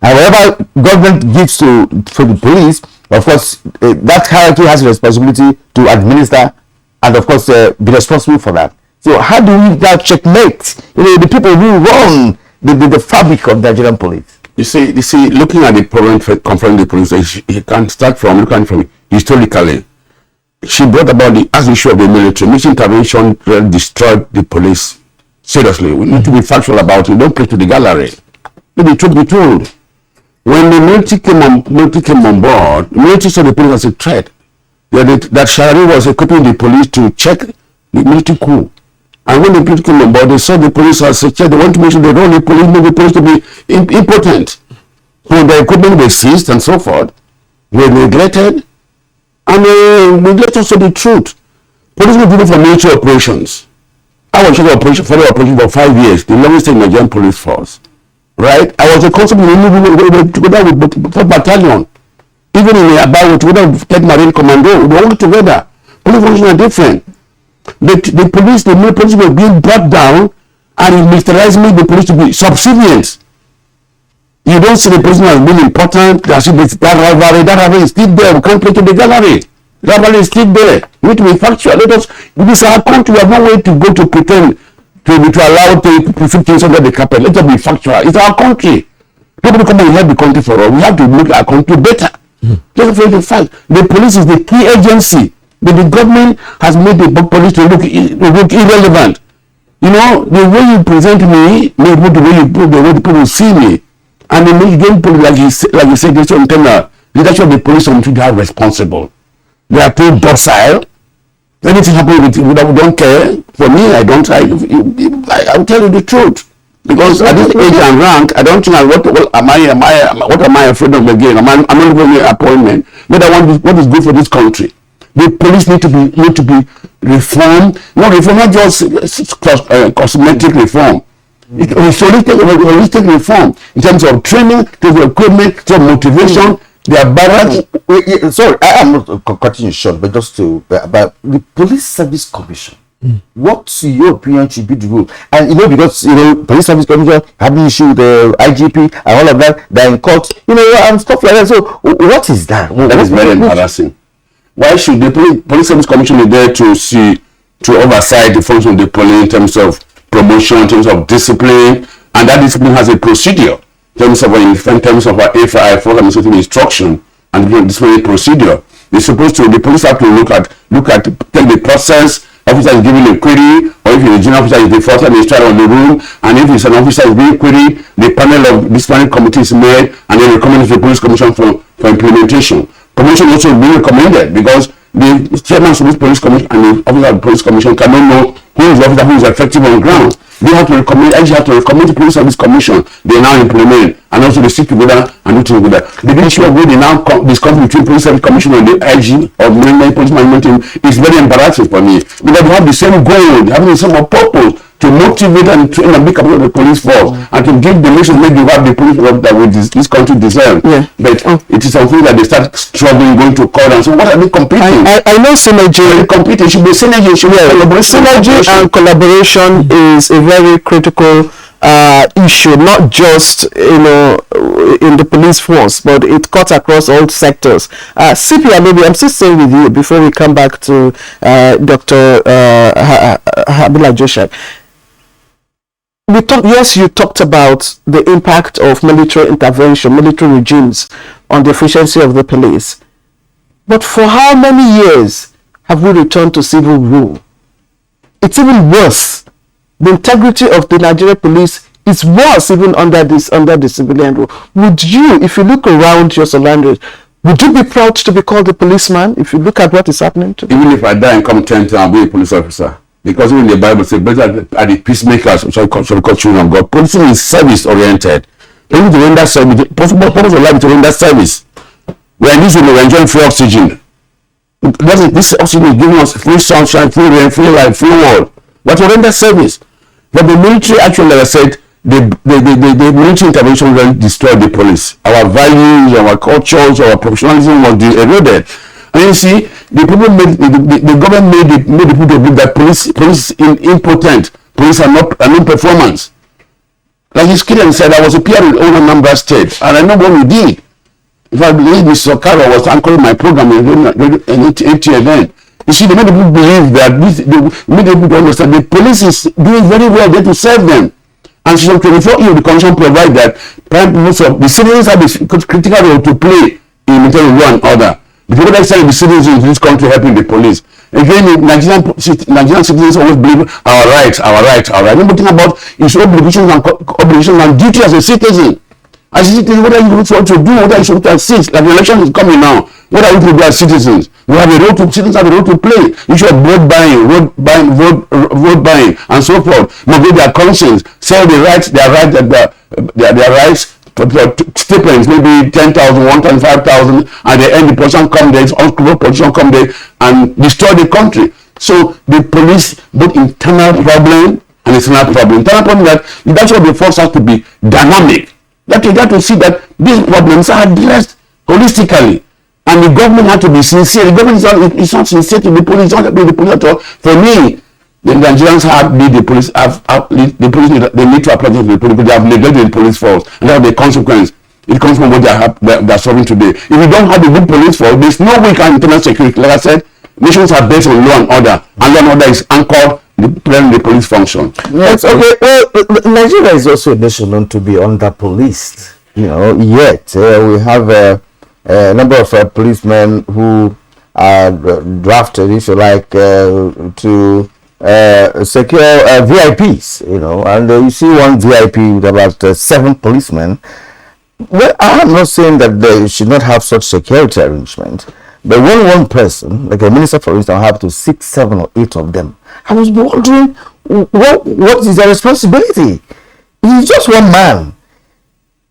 and whatever government gives to the police, of course, that hierarchy has a responsibility to administer and, of course, be responsible for that. So how do we now checkmate, you know, the people who run the fabric of the Nigerian police?
You see, looking at the problem confronting the police, you can start from looking from historically. She brought about the issue of the military. Military intervention really destroyed the police. Seriously, we need to be factual about it. Don't play to the gallery. Let the truth be told. When the military came on board, the military saw the police as a threat. That Shari was equipping the police to check the military coup. And when the people came on board, they saw the police as a threat. They want to make sure they don't make the police to be impotent. So the equipment was seized and so forth. Were neglected. And neglect also the truth. Police were doing for military operations. I was checking federal operation for 5 years, the longest in Nigerian police force. Right? I was a constable together with 4th battalion. Even in Abuja, together with 10th Marine Commando, we work together. Police functions are different. The police were being brought down, and it militarized the police to be subservient. You don't see the police as being important. That rivalry is still there. We can't play to the gallery. That rivalry is still there. We need to be factual. This is our country. We have no way to go to pretend to allow to put things under the carpet. Let us be factual. It's our country. Nobody come and help the country for us. We have to make our country better. Let's face the fact. The police is the key agency. But the government has made the police to look irrelevant. You know, the way you present me, the way people see me, and the Nigerian police, like you said, this internal leadership of the police, they are responsible. They are too docile. Anything happens with them, we don't care. For me, I will tell you the truth. Because at this age and rank, I don't think what am I afraid of again? I'm not going to appointment. But I want what is good for this country. The police need to be reformed. Not just cosmetic reform. It's holistic reform in terms of training, in terms of equipment, in terms of motivation. They are barracks.
Sorry, I am not cutting you short, but just to about the Police Service Commission. What's your opinion should be the rule? And because Police Service Commission having issue with the IGP and all of that, they're in court, and stuff like that. So what is that?
That is very embarrassing. Why should the Police Service Commission be there to oversight the function of the police in terms of promotion, in terms of discipline, and that discipline has a procedure in terms of our FI, for administrative instruction, and disciplinary procedure. The police have to take the process. Officer is giving a query, or if the junior officer is the first administrator on the room, and if it's an officer is being queried, the panel of disciplinary committee is made, and then recommended to the Police Commission for implementation. Promotion also being recommended because the chairman of the Police Commission and the officer of the Police Commission cannot know who is the officer who is effective on ground. They have to recommend, the Police Service Commission. They now implement, and also they sit together and do things together. The issue of where they now discuss between Police Service Commission and the IG or the police management team is very embarrassing for me because they have the same goal, they have the same purpose to motivate and train and make up of the police force and to give the nation maybe have the police force that this country deserves. But it is something that they start struggling, going to court and so what are they competing?
I know synergy.
Competing should be synergy, should be collaboration.
Synergy and collaboration is a very critical issue, not just in the police force, but it cuts across all sectors. CP, maybe I'm still staying with you before we come back to Dr. Habila Joshak. You talked about the impact of military intervention, military regimes on the efficiency of the police. But for how many years have we returned to civil rule? It's even worse. The integrity of the Nigerian police is worse even under the civilian rule. Would you, if you look around your surroundings, would you be proud to be called a policeman if you look at what is happening today?
Even if I die and come 10 times, I'll be a police officer. Because even the Bible says, better are the peacemakers, which shall be called children of God. Policing is service-oriented. Even to render service, purpose of life is to render service. We are in this room, we are enjoying free oxygen. This oxygen is giving us free sunshine, free rain, free life, free world. But to render service. But the military, actually, like I said, the military intervention will destroy the police. Our values, our cultures, our professionalism was eroded. And you see, the people the government made the people to believe that police is impotent. Police are not performance. Like his kid said, I was a peer in Anambra State, and I know what we did. If I believe Mr. Okaro was anchoring my program in NTA then. You see, they made people believe that they made people to understand the police is doing very well there to serve them. And so 24 the Constitution provide that prime minister of the citizens have a critical role to play in maintaining law and order. The people that say the citizens in this country helping the police. Again, Nigerian citizens always believe our rights. Remember thinking about his obligations and duty as a citizen. As a citizen, what are you supposed to do? What are you supposed to assist? Like the election is coming now. What are you to do as citizens? We have a role to citizens have a role to play. You should vote buying, vote buying, and so forth. Maybe their conscience, sell their rights, their rights. Stipends, maybe 10,000, 125,000, and they end the position come there, unscrupulous position come there, and destroy the country. So the police, both internal problem and external problem. Internal problem that's what the force has to be dynamic. That you got to see that these problems are addressed holistically, and the government has to be sincere. The government is not sincere to the police. It's not to be the police at all. For me, the Nigerians the police they need to apologize to the police, but they have neglected the police force, and that's the consequence. It comes from what they are solving today. If you don't have a good police force, there's no way can internal security. Like I said, nations are based on law and order, and law and order is anchored in the police function.
Yes, okay. Well, Nigeria is also a nation known to be under-policed. Yet we have a number of policemen who are drafted, if you like, to secure VIPs, and you see one VIP with about 7 policemen. Well, I'm not saying that they should not have such security arrangement, but when one person, like a minister for instance, have to 6, 7 or 8 of them, I was wondering what is their responsibility? He's just one man.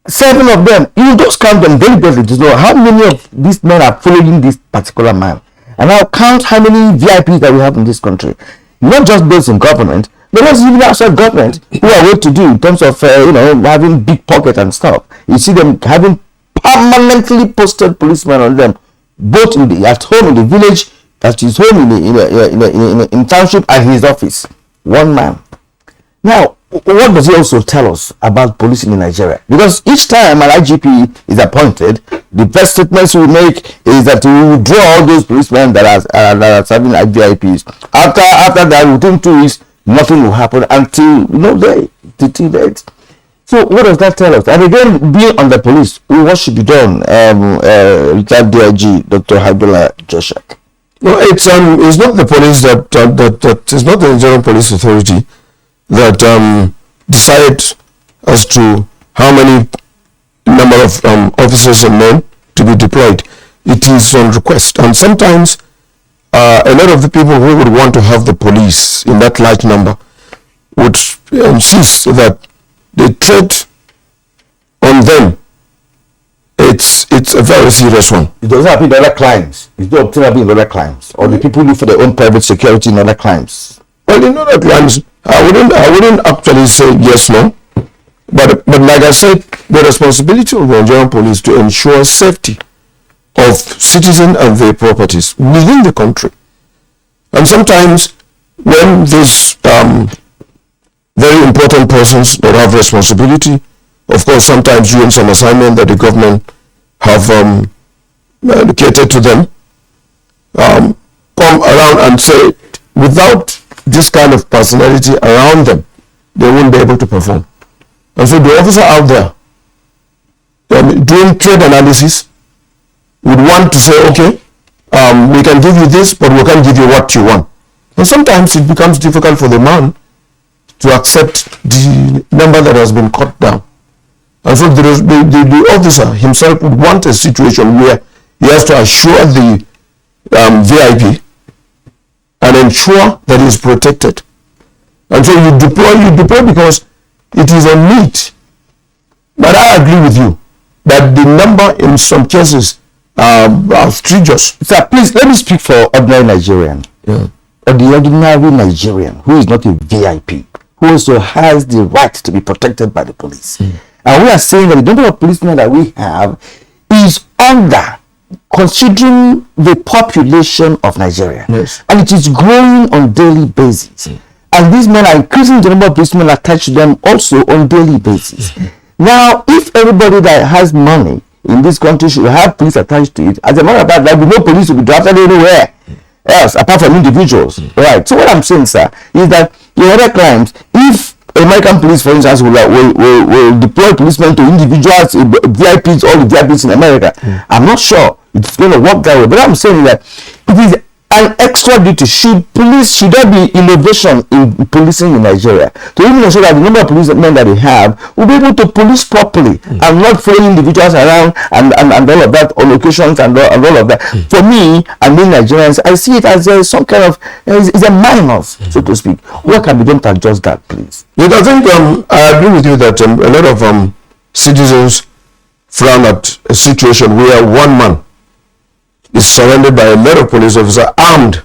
7 of them, you just count them deliberately to know how many of these men are following this particular man, and I'll count how many VIPs that we have in this country. Not just those in government, but also even outside government who are well to do in terms of having big pocket and stuff. You see them having permanently posted policemen on them, both at home in the village, at his home in township, and his office. One man. Now, what does he also tell us about policing in Nigeria? Because each time an IGP is appointed, the first statements we make is that we will withdraw all those policemen that are serving VIPs. After that, within 2 weeks, nothing will happen until date. So what does that tell us? And again, being on the police, what should be done? Retired DIG, Dr. Habila Joshak.
No, it's not the police that it's not the Nigerian Police Authority that decide as to how many number of officers and men to be deployed. It is on request, and sometimes a lot of the people who would want to have the police in that large number would insist that they tread on them. It's a very serious one.
It doesn't happen in other crimes. It doesn't happen in other crimes, or the people look for their own private security in other crimes.
Well, in other crimes, I wouldn't actually say yes, no. But like I said, the responsibility of the Nigerian police to ensure safety of citizens and their properties within the country. And sometimes when these very important persons that have responsibility, of course, sometimes doing some assignment that the government have allocated to them, come around and say, without this kind of personality around them, they won't be able to perform. And so the officer out there doing trade analysis would want to say, okay, we can give you this, but we can't give you what you want. And sometimes it becomes difficult for the man to accept the number that has been cut down. And so the officer himself would want a situation where he has to assure the VIP and ensure that he is protected. And so you deploy because it is a need. But I agree with you that the number in some cases are outrageous.
Sir, please let me speak for ordinary Nigerian.
Yeah.
Or the ordinary Nigerian who is not a VIP, who also has the right to be protected by the police. And we are saying that the number of policemen that we have is under, considering the population of Nigeria.
Yes.
And it is growing on daily basis. And these men are increasing the number of policemen attached to them also on daily basis. Now, if everybody that has money in this country should have police attached to it, as a matter of fact, there will be no police to be drafted anywhere else apart from individuals. Right. So what I'm saying, sir, is that in other crimes, if American police, for instance, will deploy policemen to individuals, VIPs, all the VIPs in America, I'm not sure it's going to work that way. But I'm saying that it is an extra duty. Should there be innovation in policing in Nigeria to even ensure that the number of policemen that they have will be able to police properly and not throwing individuals around and all of that on occasions and all of that. For me and many Nigerians, I see it as some kind of it's a minus, so to speak. What can be done to adjust that, please?
Yes, I think I agree with you that a lot of citizens frown at a situation where one man is surrounded by a lot of police officers armed,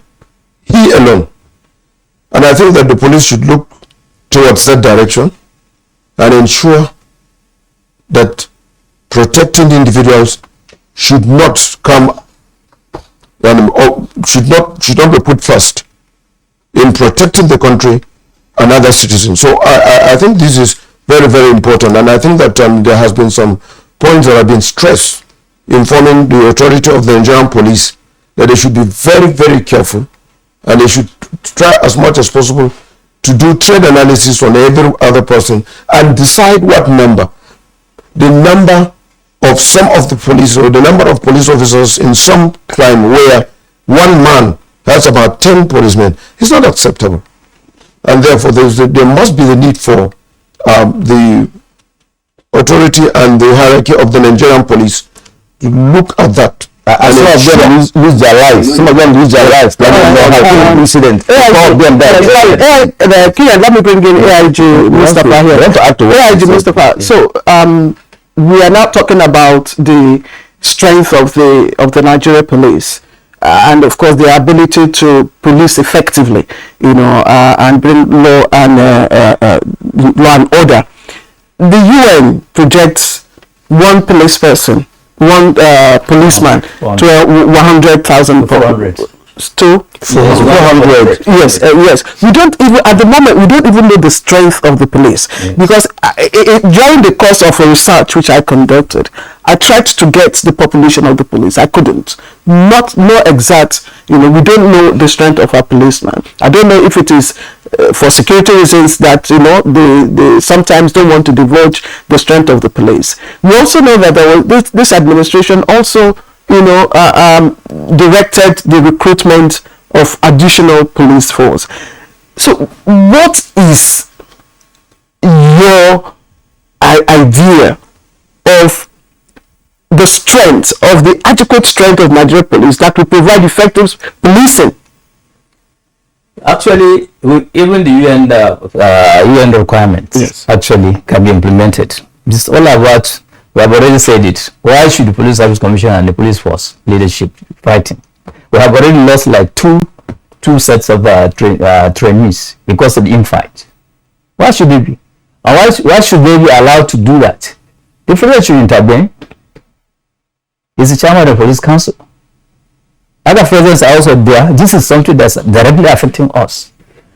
he alone. And I think that the police should look towards that direction and ensure that protecting the individuals should not come should not be put first in protecting the country and other citizens. So I think this is very, very important, and I think that there has been some points that have been stressed informing the authority of the Nigerian police that they should be very, very careful, and they should try as much as possible to do trade analysis on every other person and decide what number. The number of some of the police, or the number of police officers in some crime where one man has about 10 policemen is not acceptable. And therefore there must be the need for the authority and the hierarchy of the Nigerian police to look at that.
And some of them lose their lives. Some of them lose their lives. Let
me bring in AIG Mustafa here. AIG Mustafa. So we are now talking about the strength of the Nigeria police. And of course, the ability to police effectively, and bring law and order. The UN projects one police person, one policeman to 100,000 to 400. Yes. We don't even at the moment. We don't even know the strength of the police because during the course of a research which I conducted, I tried to get the population of the police. I couldn't. Not exact. We don't know the strength of our policemen. I don't know if it is for security reasons that they sometimes don't want to divulge the strength of the police. We also know that this administration also directed the recruitment of additional police force. So what is your idea of the strength, of the adequate strength of Nigeria police that will provide effective policing?
Actually, even the UN requirements actually can be implemented. It's all about, we have already said it. Why should the Police Service Commission and the police force leadership fighting? We have already lost like two sets of trainees because of the infight. Why should they be? And why should they be allowed to do that? The president should intervene. He's the chairman of the police council. Other presidents are also there. This is something that's directly affecting us.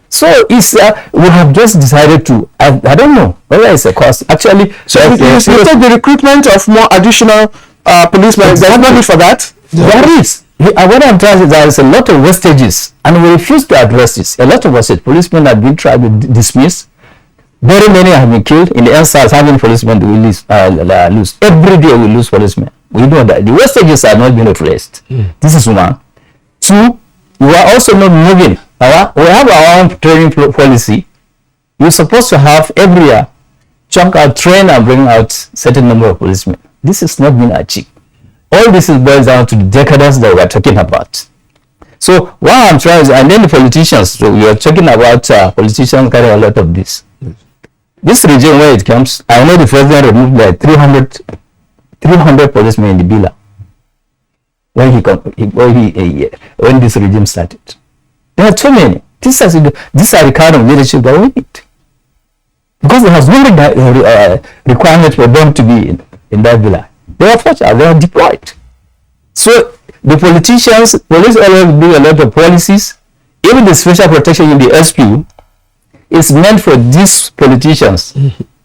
So it's we have just decided to. I don't know whether it's a cost. Actually,
so you take the recruitment of more additional policemen. Exactly. There's no need for that.
There is. What I'm trying to say, there is a lot of wastages, and we refuse to address this. A lot of wastage. Policemen have been tried to dismiss. Very many have been killed. In the NSAS, how many policemen do we lose? Every day we lose policemen. We know that the wastages are not being replaced. This is one. Two, we are also not moving. We have our own training policy. We're supposed to have every year chunk out, train and bring out certain number of policemen. This is not being achieved. All this is boils down to the decadence that we are talking about. So what I'm trying is, and then the politicians, so we are talking about politicians carry a lot of this. This regime, where it comes, I know the president removed like 300 policemen in the Bila when this regime started. There are too many. These are the kind of leadership that we need. Because there has no requirement for them to be in that Bila. They are fortunate, they are deployed. So the politicians, police always do a lot of policies. Even the special protection in the SPU is meant for these politicians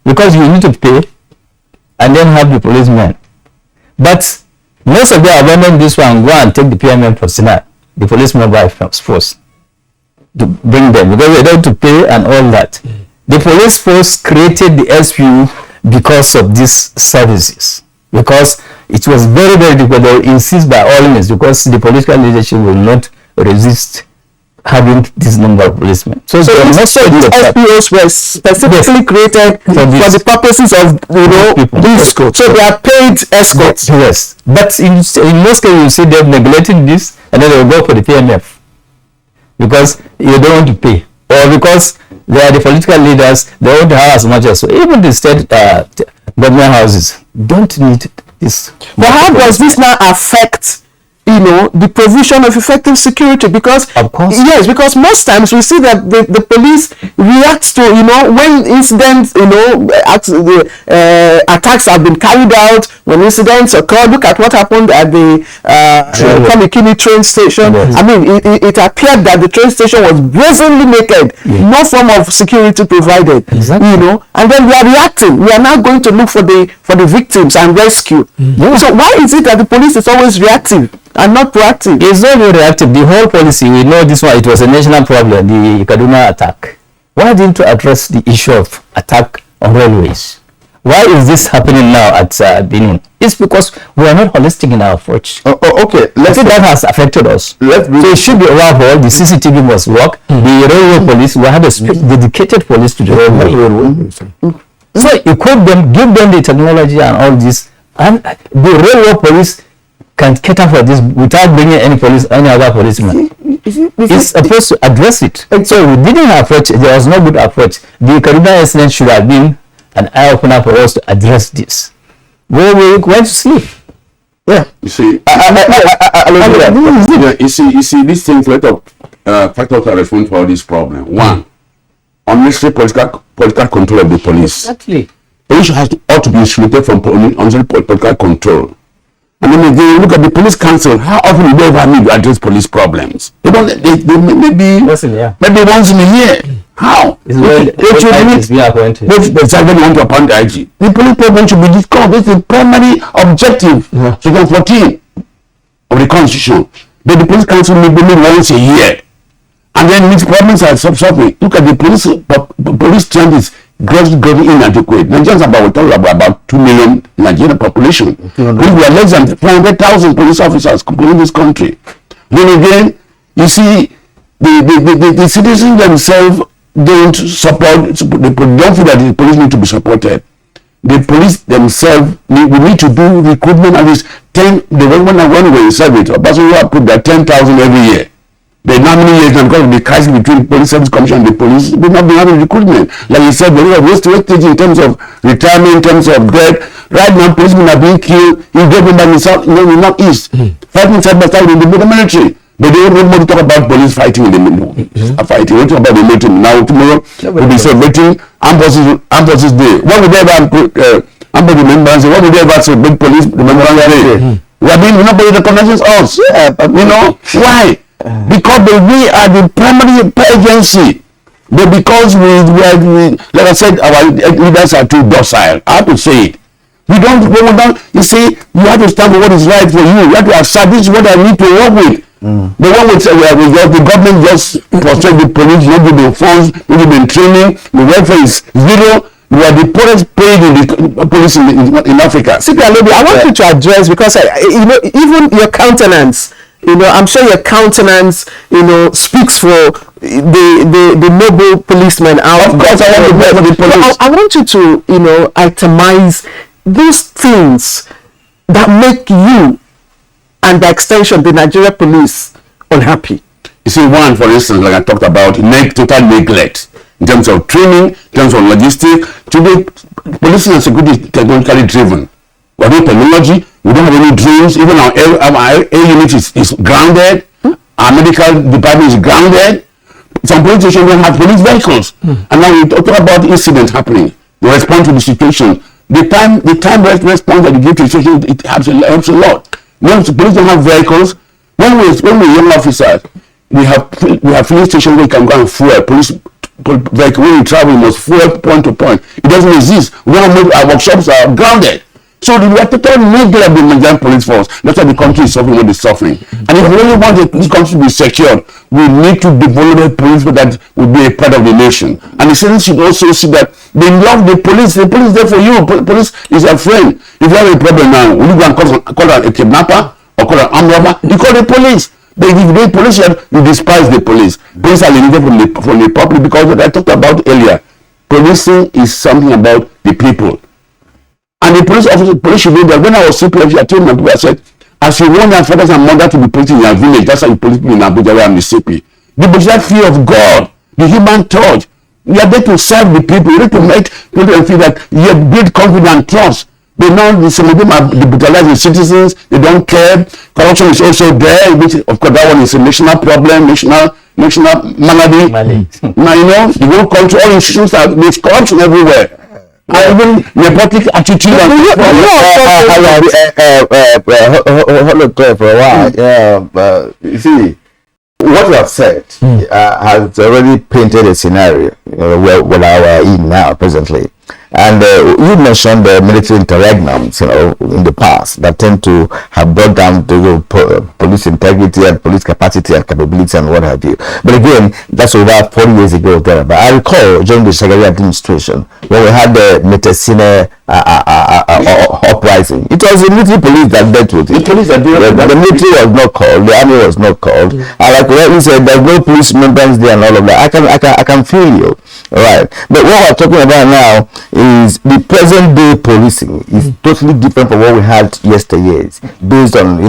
because you need to pay and then have the policemen. But most of them abandon this one, go and take the PMM personnel, the policemen by force to bring them because they don't have to pay and all that. The police force created the SPU because of these services. Because it was very, very difficult. They insist by all means because the political leadership will not resist having this number of policemen. So these
SPOs were specifically created for the purposes of these. So they are paid escorts.
Yes, but in most cases you see them neglecting this, and then they will go for the PMF because you don't want to pay, or because they are the political leaders. They want to have as much as so. Even the state government houses don't need this.
But how does this now affect the provision of effective security? Because
of course,
yes, because most times we see that the police react to when incidents attacks have been carried out, when incidents occur. Look at what happened at the Kamikini train station. Yes. I mean, it appeared that the train station was brazenly naked, no form of security provided.
Exactly.
And then we are reacting. We are now going to look for the victims and rescue. So why is it that the police is always reactive and not proactive?
It's not very reactive. The whole policy, we know this one, it was a national problem, the Kaduna attack. Why didn't you address the issue of attack on railways? Why is this happening now at Benin? It's because we are not holistic in our approach.
Okay,
that has affected us. So it should be overhaul. The CCTV must work. The railway police, we have a dedicated police to the railway. So equip them, give them the technology and all this, and the railway police can cater for this without bringing any other policeman. It's supposed to address it. So we didn't approach. There was no good approach. The Kaduna incident should have been an eye opener for us to address this. We went to sleep.
Yeah. You see, you see, these things let up factors are responsible for this problem. One, unnecessary political control of the police.
Exactly.
Police ought to be insulated from unnecessary political control. And then again, look at the police council. How often do they ever need to address police problems? They don't. They maybe once in a year. How?
They want
to appoint the IG. The police problem should be discussed. This is the primary objective. Section 14 of the Constitution. But the police council may be meeting once a year, and then these problems are suffering. Look at the police strength is grossly inadequate. Nigerians about 2 million Nigerian population. We are less than 400,000 police officers in this country. Then again, you see, the citizens themselves don't support. They don't feel that the police need to be supported. The police themselves, we need to do recruitment at least 10. The government are going to serve it. A person who have put that 10,000 every year. But how many years now, because of the crisis between the police service commission and the police, we've not been having recruitment. Like you said, there is wastage in terms of retirement, in terms of death. Right now, policemen are being killed in government in the south, in the northeast, fighting side by side with the military. But they don't want to talk about police fighting in the middle. Fighting. We talk about the military. Now tomorrow we'll be celebrating Armed Forces Day. What would they ever Armed Remembrance Day? What would they ever celebrate Police Remembrance Day? Nobody recognizes us. You know why? Because we are the primary agency. But because we like I said, our leaders are too docile. I have to say it. We don't. You see, you have to stand for what is right for you. You have to accept this is what I need to work with. The one with the government just frustrate the police, not give them funds, not give them training. The welfare is zero. You are the poorest paid in the police in Africa.
I want you to address, because you know, even your countenance, you know, I'm sure your countenance, you know, speaks for the noble policemen out. Of course, I want to for the police. I want you to, you know, itemize those things that make you and the extension the Nigeria police unhappy.
You see, one, for instance, like I talked about, total neglect in terms of training, in terms of logistics. Today, policing and security is technologically driven. We have no technology. We don't have any drones. Even our air unit is grounded. Our medical department is grounded. Some police stations don't have police vehicles. And now we talk about incidents happening. They respond to the situation. The time response that you give to the situation, it helps a lot. When the police don't have vehicles, when we're young officers, we have filling stations where you can go and fuel. Police vehicle, when you travel, you must fuel point to point. It doesn't exist. Our workshops are grounded. So we are totally neglect of the Nigerian police force. That's why the country is suffering what it's suffering. And if we really want this country to be secured, we need to develop a police that will be a part of the nation. And the citizens should also see that they love the police. The police is there for you. Police is your friend. If you have a problem now, will you go and call a kidnapper or call an armed robber? You call the police. But if you need police, you despise the police. Police are limited from the public, because what I talked about earlier, policing is something about the people. And the police should know that. When I was CPF, I told my people, I said, as you want your fathers and mothers to be policing in your village, that's how you police people in Abuja, where I'm the CP. Because that fear of God, the human touch, you are there to serve the people. You need to make people feel that you have built confidence and trust. But now some of them are brutalizing citizens. They don't care. Corruption is also there, which of course that one is a national problem, national malady. Now you know the whole country, all institutions are there's corruption everywhere. And even nepotic attitude.
Hold on for a while. You see, what you have said has already painted a scenario where we are in now presently. And you mentioned the military interregnums, in the past that tend to have brought down the police integrity and police capacity and capability and what have you. But again, that's over 40 years ago there. But I recall during the Shagari administration when we had the Metesine uprising. It was the military police that dealt with it. The military was not called, the army was not called. And like you said, there's no police members there and all of that. I can feel you. Right. But what we're talking about now is the present day policing is totally different from what we had yesteryears. Based on, we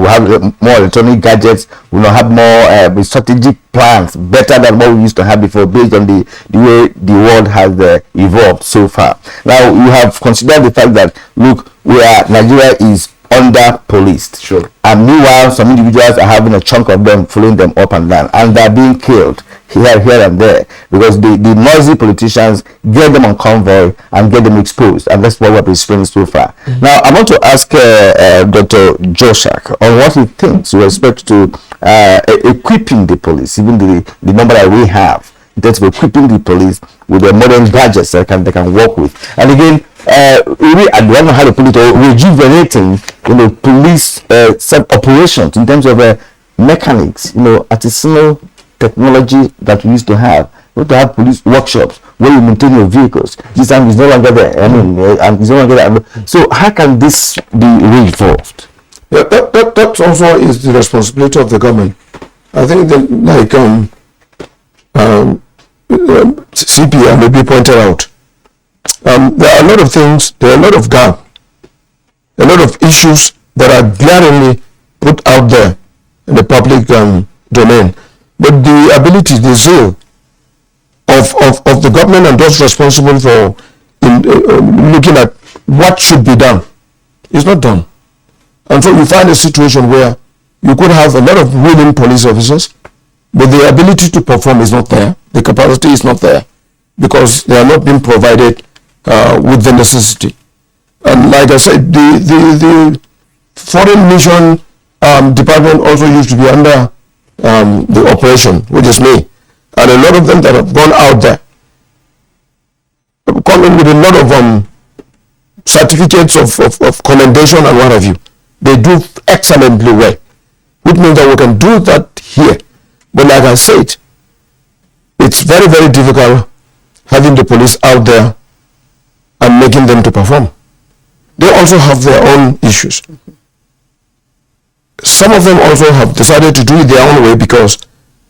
have more electronic gadgets, we now have more strategic plans, better than what we used to have before, based on the way the world has evolved so far. Now, you have considered the fact that, look, Nigeria is under policed. Sure. And meanwhile, some individuals are having a chunk of them following them up and down, and they're being killed here and there, because the noisy politicians get them on convoy and get them exposed, and that's what we've experienced so far. Now, I want to ask Dr. Joshak on what he thinks with respect to equipping the police, even the number that we have, in terms of equipping the police with the modern gadgets that they can work with. And again, really, I don't know how to put it, rejuvenating, police operations in terms of mechanics, artisanal technology that we used to have. We used to have police workshops where you maintain your vehicles. This time is no longer there. It's no longer there. So how can this be reinforced?
Yeah, that also is the responsibility of the government. I think that, like CP maybe pointed out, there are a lot of things, there are a lot of gaps, a lot of issues that are glaringly put out there in the public domain. But the ability, the zeal of the government and those responsible for looking at what should be done is not done. And so you find a situation where you could have a lot of willing police officers, but the ability to perform is not there. The capacity is not there because they are not being provided with the necessity. And like I said, the foreign mission department also used to be under the operation, which is me. And a lot of them that have gone out there come in with a lot of certificates of commendation and what have you. They do excellently well, which means that we can do that here. But like I said, it's very, very difficult having the police out there and making them to perform. They also have their own issues. Some of them also have decided to do it their own way because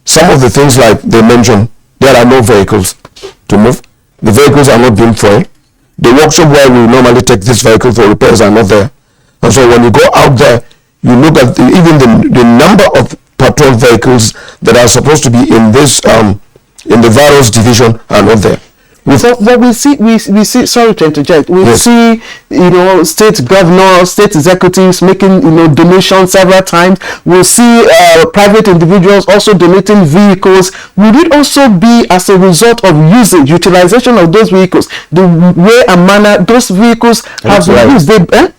some of the things like they mentioned, there are no vehicles to move. The vehicles are not being fueled. The workshop where we normally take this vehicle for repairs are not there. And so when you go out there, you look at even the number of patrol vehicles that are supposed to be in this in the various division are not there.
But we see, sorry to interject, we see, state governors, state executives making, donations several times. We'll see private individuals also donating vehicles. Would it also be as a result of utilization of those vehicles, the way and manner those vehicles have been used?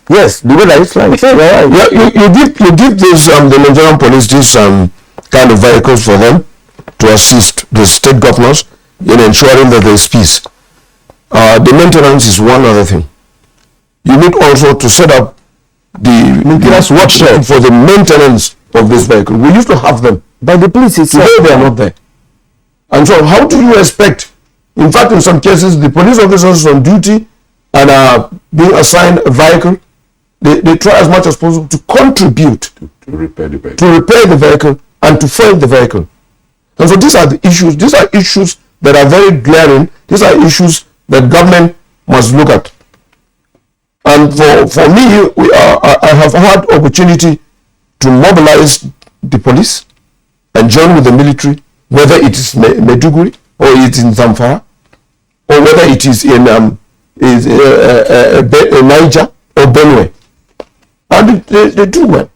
Yes, the way that it's like. You give this, the Nigerian police this kind of vehicles for them to assist the state governors in ensuring that there is peace. The maintenance is one other thing. You need also to set up the workshop for the maintenance of this vehicle. We used to have them.
By the police itself.
Today they are not there. And so how do you expect? In fact, in some cases, the police officers on duty and are being assigned a vehicle, they try as much as possible to contribute
to repair the vehicle.
To repair the vehicle and to fuel the vehicle. And so these are the issues. These are issues that are very glaring. These are issues that government must look at. And for me, I have had opportunity to mobilize the police and join with the military, whether it is Maiduguri or it is in Zamfara, or whether it is in Niger or Benue. And they do well.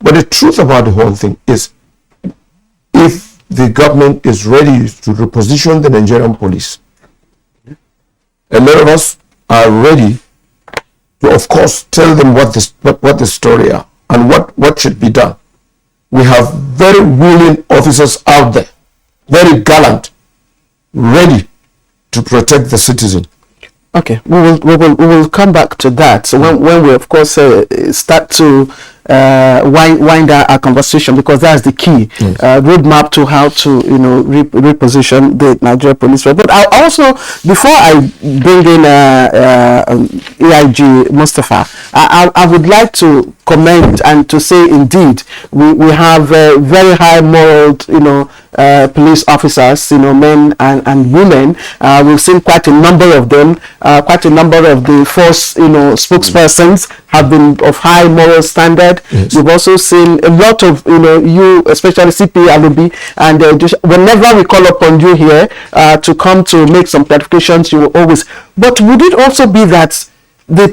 But the truth about the whole thing is, if the government is ready to reposition the Nigerian police, a lot of us are ready to, of course, tell them what the story are and what should be done. We have very willing officers out there, very gallant, ready to protect the citizen.
Okay, we will come back to that. So when we of course start to wind our conversation, because that's the key roadmap to how to reposition the Nigerian police force. But I also, before I bring in AIG Mustafa, I would like to comment and to say indeed we have very high moral police officers, men and women. We've seen quite a number of them. Quite a number of the force, spokespersons have been of high moral standard. Yes. We've also seen a lot of, you, especially CP Alubi, and whenever we call upon you here to come to make some clarifications, you will always. But would it also be that the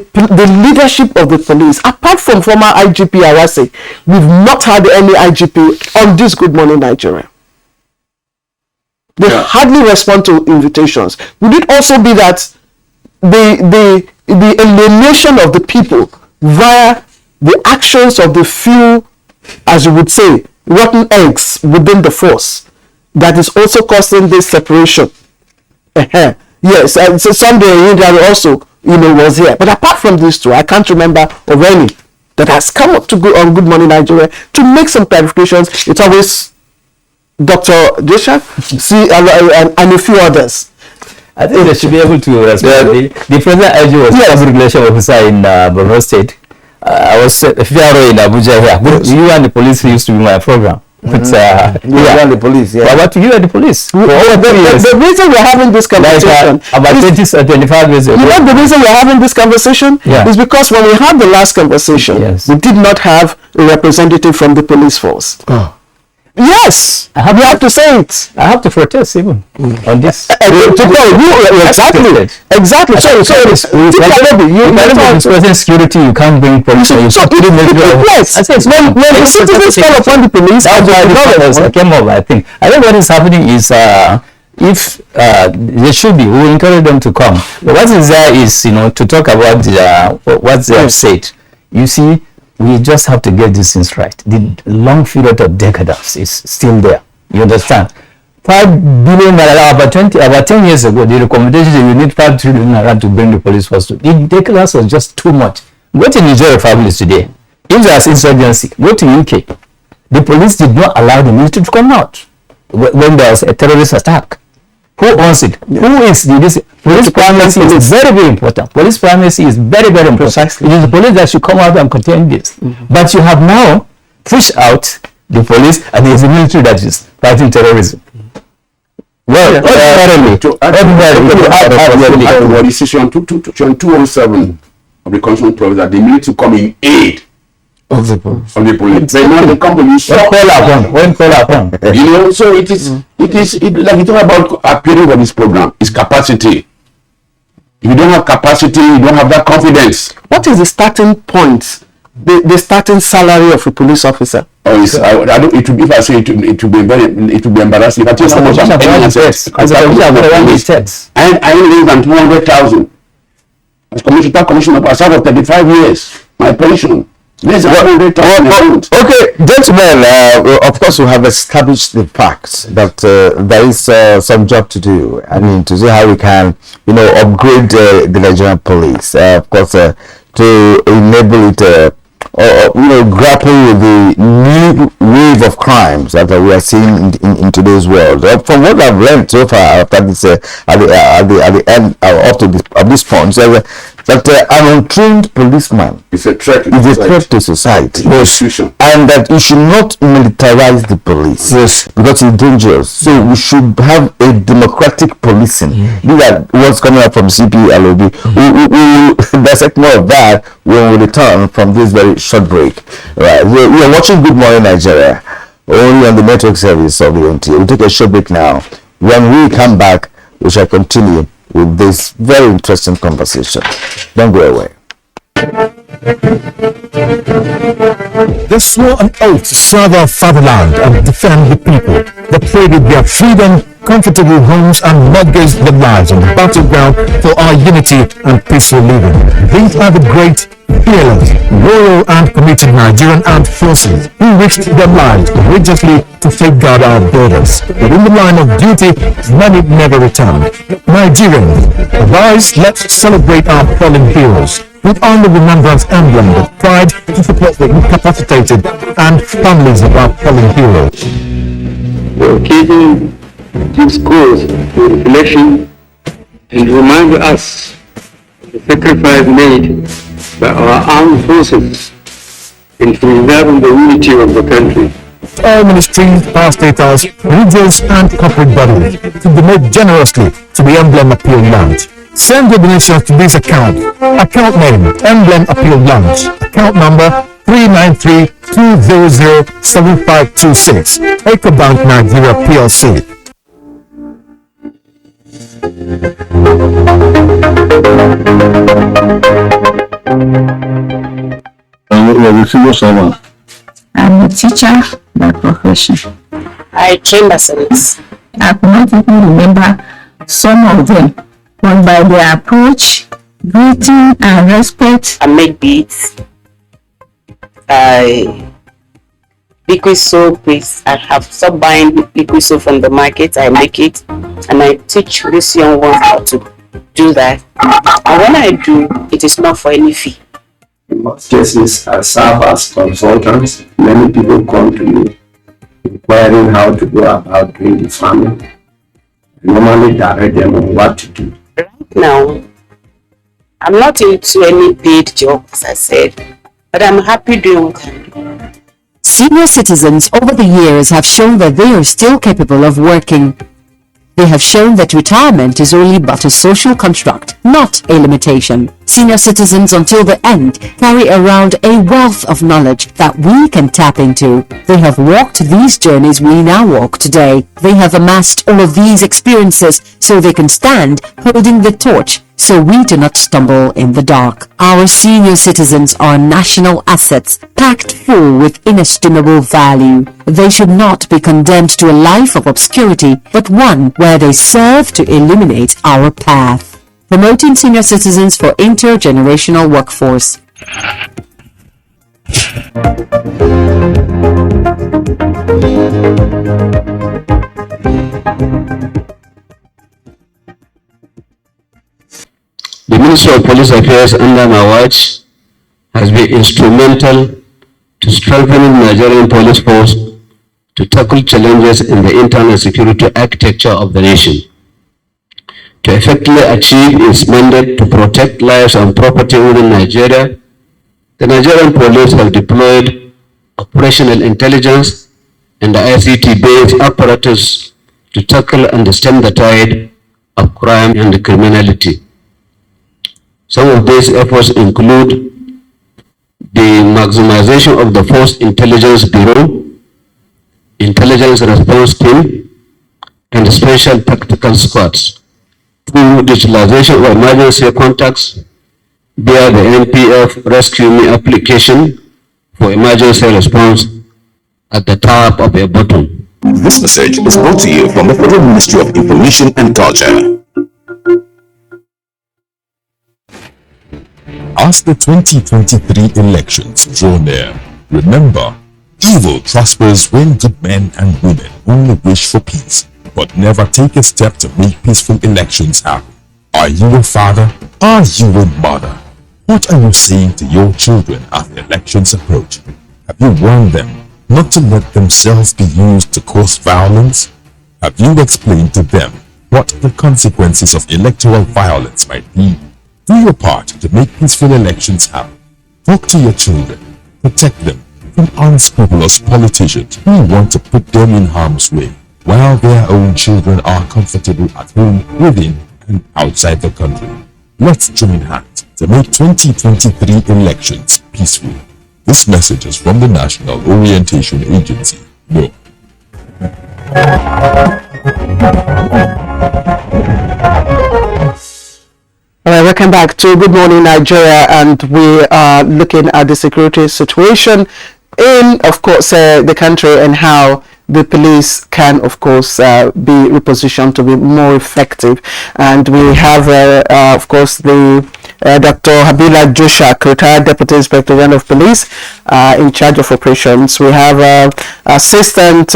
leadership of the police, apart from former IGP Arase, we've not had any IGP on this Good Morning Nigeria? They hardly respond to invitations. Would it also be that the alienation of the people via the actions of the few, as you would say, rotten eggs within the force, that is also causing this separation? Yes, and so Sunday India also, was here. But apart from these two, I can't remember of any that has come up to go on Good Morning Nigeria to make some clarifications. It's always Dr. Joshua, and a few others.
I think they should be able to respond. The present IG was public relation officer in Borno State. I was a FRO in Abuja here. You and the police used to be my program. But,
you and the police,
But you and the police.
The reason we're having this conversation,
about 25 years ago.
The reason we're having this conversation is because when we had the last conversation, we did not have a representative from the police force. Yes, you have to say it.
I have to protest even on this.
Exactly. So
you security, you can't bring police.
When the citizens call upon the police,
I came over. I think what is happening is if they should be, we will encourage them to come. But what is there is to talk about what they have said. You see, we just have to get these things right. The long period of decadence is still there. You understand? 5 billion naira about 10 years ago, the recommendation is you need 5 trillion naira to bring the police force. The decadence was just too much. Go to Nigeria families today. If there's insurgency, go to UK. The police did not allow the military to come out when there was a terrorist attack. Who owns it? Who is this? Police primacy is very, very important. Police primacy is very, very important. Precisely. It is the police that should come out and contain this. But you have now pushed out the police, and there is a military that is fighting terrorism. Well,
the decision 217 of the Constitution provides that the military come in aid of the police. But now the company so it is like you talk about appearing for this program, it's capacity. If you don't have capacity, you don't have that confidence.
What is the starting point? The starting salary of a police officer?
If I say it will be embarrassing. If I tell you how much I'm earning I earn less than 200,000. As commissioner for 35 years, my pension. Okay,
gentlemen, of course we have established the fact that there is some job to do. I mean, to see how we can, upgrade the Nigerian police, of course, to enable it, grapple with the new wave of crimes that we are seeing in today's world. From what I've learned so far after this, at the end up to this point, that an untrained policeman
is a threat
to society. Yes. And that we should not militarize the police.
Yes.
Because it's dangerous. So we should have a democratic policing. Look at what's coming up from CPLOB. We will dissect more of that when we return from this very short break. Right. We are watching Good Morning Nigeria only on the network service of the NTA. We'll take a short break now. When we come back, we shall continue with this very interesting conversation. Don't go away.
They swore an oath to serve our fatherland and defend the people. They traded their freedom, comfortable homes, and mortgaged their lives on the battleground for our unity and peaceful living. These are the great, fearless, loyal, and committed Nigerian armed forces who risked their lives courageously to safeguard our borders. But in the line of duty, many never returned. Nigerians, arise, let's celebrate our fallen heroes. Put on the remembrance emblem with pride to support the incapacitated and families of our fallen heroes.
The occasion gives cause to reflection and remind us of the sacrifice made by our armed forces in preserving the unity of the country.
All ministries, power status, religious and corporate bodies to donate generously to the Emblem Appeal Lounge. Send your donations to this account. Account name, Emblem Appeal Lounge. Account number 393-200-7526. EcoBank Nigeria PLC.
I'm a teacher by profession. I trained as a nurse. I could not even remember some of them, but by their approach, greeting and respect. I make beads. I liquid soap. I have stopped buying liquid soap from the market. I make it, and I teach these young ones how to do that. And when I do, it is not for any fee.
In most cases, I serve as consultants. Many people come to me inquiring how to go about doing the farming. I normally direct them on what to do.
Right now, I'm not into any paid job, as I said, but I'm happy doing what I do.
Senior citizens over the years have shown that they are still capable of working. They have shown that retirement is only but a social construct, not a limitation. Senior citizens until the end carry around a wealth of knowledge that we can tap into. They have walked these journeys we now walk today. They have amassed all of these experiences so they can stand holding the torch so we do not stumble in the dark. Our senior citizens are national assets packed full with inestimable value. They should not be condemned to a life of obscurity, but one where they serve to illuminate our path. Promoting senior citizens for intergenerational workforce.
The Ministry of Police Affairs under my watch has been instrumental to strengthening the Nigerian police force to tackle challenges in the internal security architecture of the nation. To effectively achieve its mandate to protect lives and property within Nigeria, the Nigerian police have deployed operational intelligence and the ICT-based apparatus to tackle and stem the tide of crime and criminality. Some of these efforts include the maximization of the Force Intelligence Bureau, Intelligence Response Team, and Special Tactical Squads, through digitalization of emergency contacts via the NPF Rescue Me application for emergency response at the top of a button.
This message is brought to you from the Federal Ministry of Information and Culture. As the 2023 elections draw near, remember, evil prospers when good men and women only wish for peace, but never take a step to make peaceful elections happen. Are you a father? Are you a mother? What are you saying to your children as the elections approach? Have you warned them not to let themselves be used to cause violence? Have you explained to them what the consequences of electoral violence might be? Do your part to make peaceful elections happen. Talk to your children. Protect them from unscrupulous politicians who want to put them in harm's way, while their own children are comfortable at home, within and outside the country. Let's join hands to make 2023 elections peaceful. This message is from the National Orientation Agency, NOA.
Welcome back to Good Morning Nigeria, and we are looking at the security situation in, of course, the country, and how the police can, of course, be repositioned to be more effective. And we have, of course, the Dr. Habila Joshak, retired Deputy Inspector General of Police, in charge of operations. We have Assistant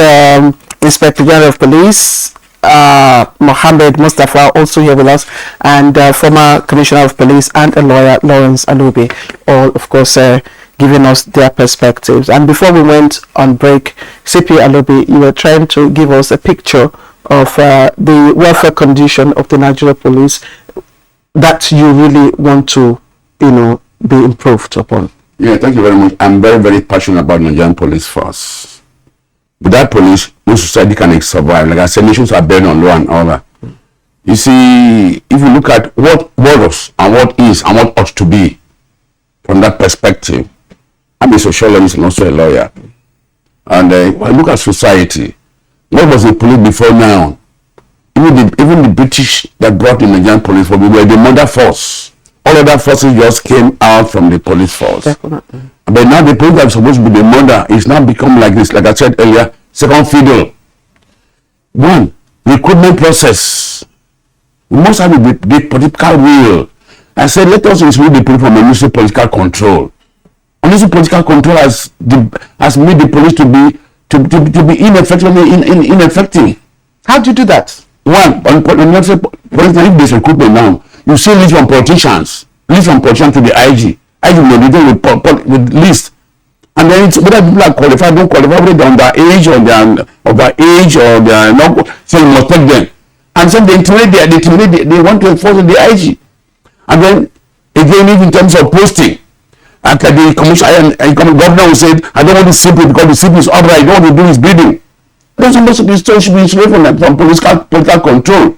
Inspector General of Police, Mohammed Mustafa, also here with us, and former Commissioner of Police and a lawyer, Lawrence Alubi, all, of course, giving us their perspectives. And before we went on break, CP Alubi, you were trying to give us a picture of the welfare condition of the Nigerian police that you really want to, be improved upon.
Yeah, thank you very much. I'm very, very passionate about Nigerian police force. Without police, no society can survive. Like I said, nations are burned on law and order. You see, if you look at what was and what is and what ought to be, from that perspective, I'm a sociologist and also a lawyer. And when I look at society, what was the police before now? Even the British that brought the Nigerian police force, we were the mother force. All other forces just came out from the police force.
Definitely.
But now the police that is supposed to be the mother is now become like this, like I said earlier, second fiddle. One, recruitment process. We must have the political will. I said, let us exclude the people from unnecessary political control. Unnecessary political control has made the police to be ineffective.
How do you do that?
One, if there's recruitment now, you see list from politicians, to the IG. IG will be done with list. And then it's whether people are qualified, don't qualify, whether they're underage or they're not, so you must take them. And so they want to enforce the IG. And then again, even in terms of posting, after the commissioner and governor will say, I don't want to CP because the CP is upright, all we do is bidding. That's supposed to be from political control.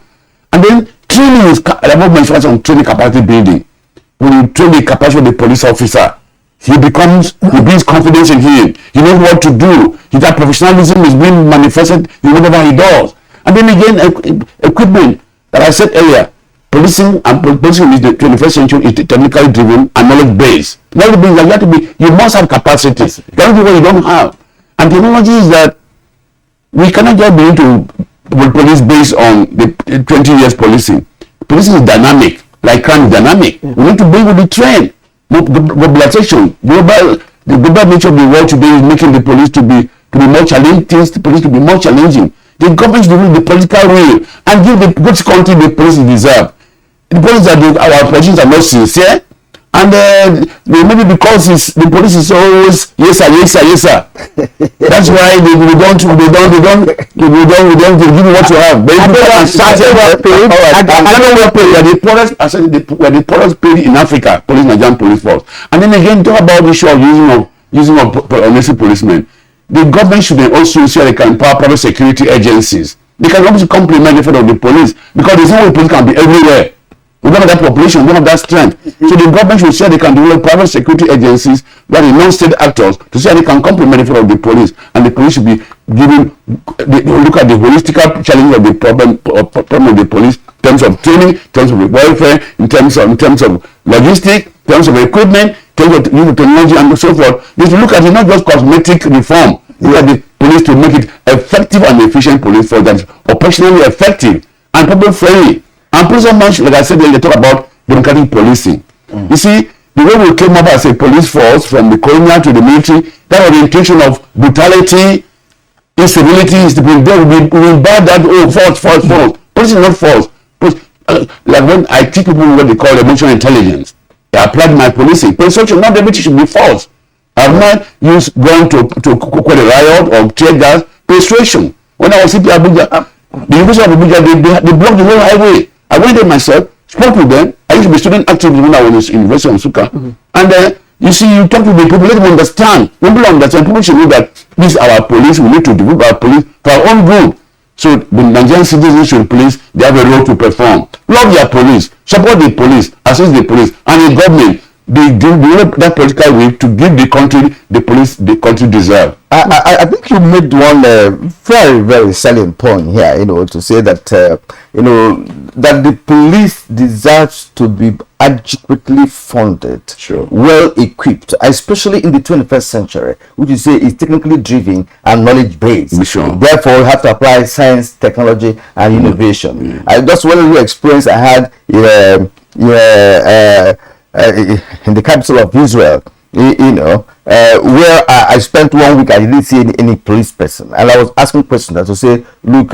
And then training is above mentioned on training capacity building. we train the capacity of the police officer. He builds confidence in him. He knows what to do. That professionalism is being manifested in whatever he does. And then again, equipment that I said earlier. Policing in the 21st century is technically driven and knowledge based. You must have capacities. You cannot do what you don't have. And technology is that we cannot just be into police based on the 20 years policing. Policing is dynamic, like crime is dynamic. We need to be with the trend. Globalization, the global nature of the world today is making the police to be more challenging, the police to be more challenging. The government should do the political will and give the good country the police deserve. The police our politicians are not sincere, and maybe because the police is always yes sir. That's why we don't give you what you have. But we're the poorest paid in Africa, police Nigerian police force. And then again, talk about the issue of using of unnecessary policemen. The government should also see how they can empower private security agencies. They can obviously complement the effort of the police because the same way police can be everywhere. We don't have that population, we don't have that strength. So the government should say they can develop private security agencies that are non-state actors to say they can complement the effort of the police, and the police should be given look at the holistic challenge of the problem of the police in terms of training, in terms of welfare, in terms of logistics, in terms of equipment, in terms of new technology and so forth. You should look at it not just cosmetic reform. Look at the police to make it effective and efficient police force that is operationally effective and people friendly. And police much, like I said, they talk about democratic policing. You see, the way we came up as a police force from the colonial to the military, that orientation of brutality, instability, we buy that false. Police is not false. Like when I teach people what they call emotional intelligence, I applied my policing. Police should not everything should be false. I've not used gun to quell a riot or tear gas, persuasion. When I was in Abuja, the University of Abuja, they blocked the whole highway. I went there myself, spoke with them. I used to be student active when I was in University of Nsukka. And you see, you talk to the people, let them understand. When people understand, people should know that this is our police. We need to develop our police for our own good. So the Nigerian citizens should police, they have a role to perform. Love their police, support the police, assist the police, and the government. They develop that political will to give the country the police the country deserve.
I think you made one very, very salient point here, to say that, that the police deserves to be adequately funded, well equipped, especially in the 21st century, which you say is technically driven and knowledge based. Therefore, you have to apply science, technology, and innovation. That's one of the experience I had in the capital of Israel, where I spent 1 week. I didn't see any police person, and I was asking questions to say, look,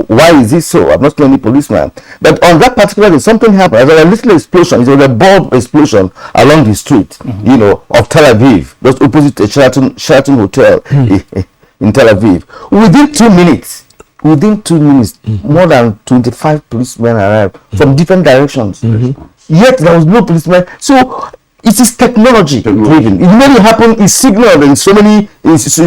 why is this so? I've not seen any policeman. But on that particular day, something happened. There was a little explosion. It was a bulb explosion along the street, of Tel Aviv, just opposite the Sheraton Hotel in Tel Aviv. Within 2 minutes, more than 25 policemen arrived from different directions. Yet there was no policeman. So it is technology driven. It really happened. It's signaled in so many police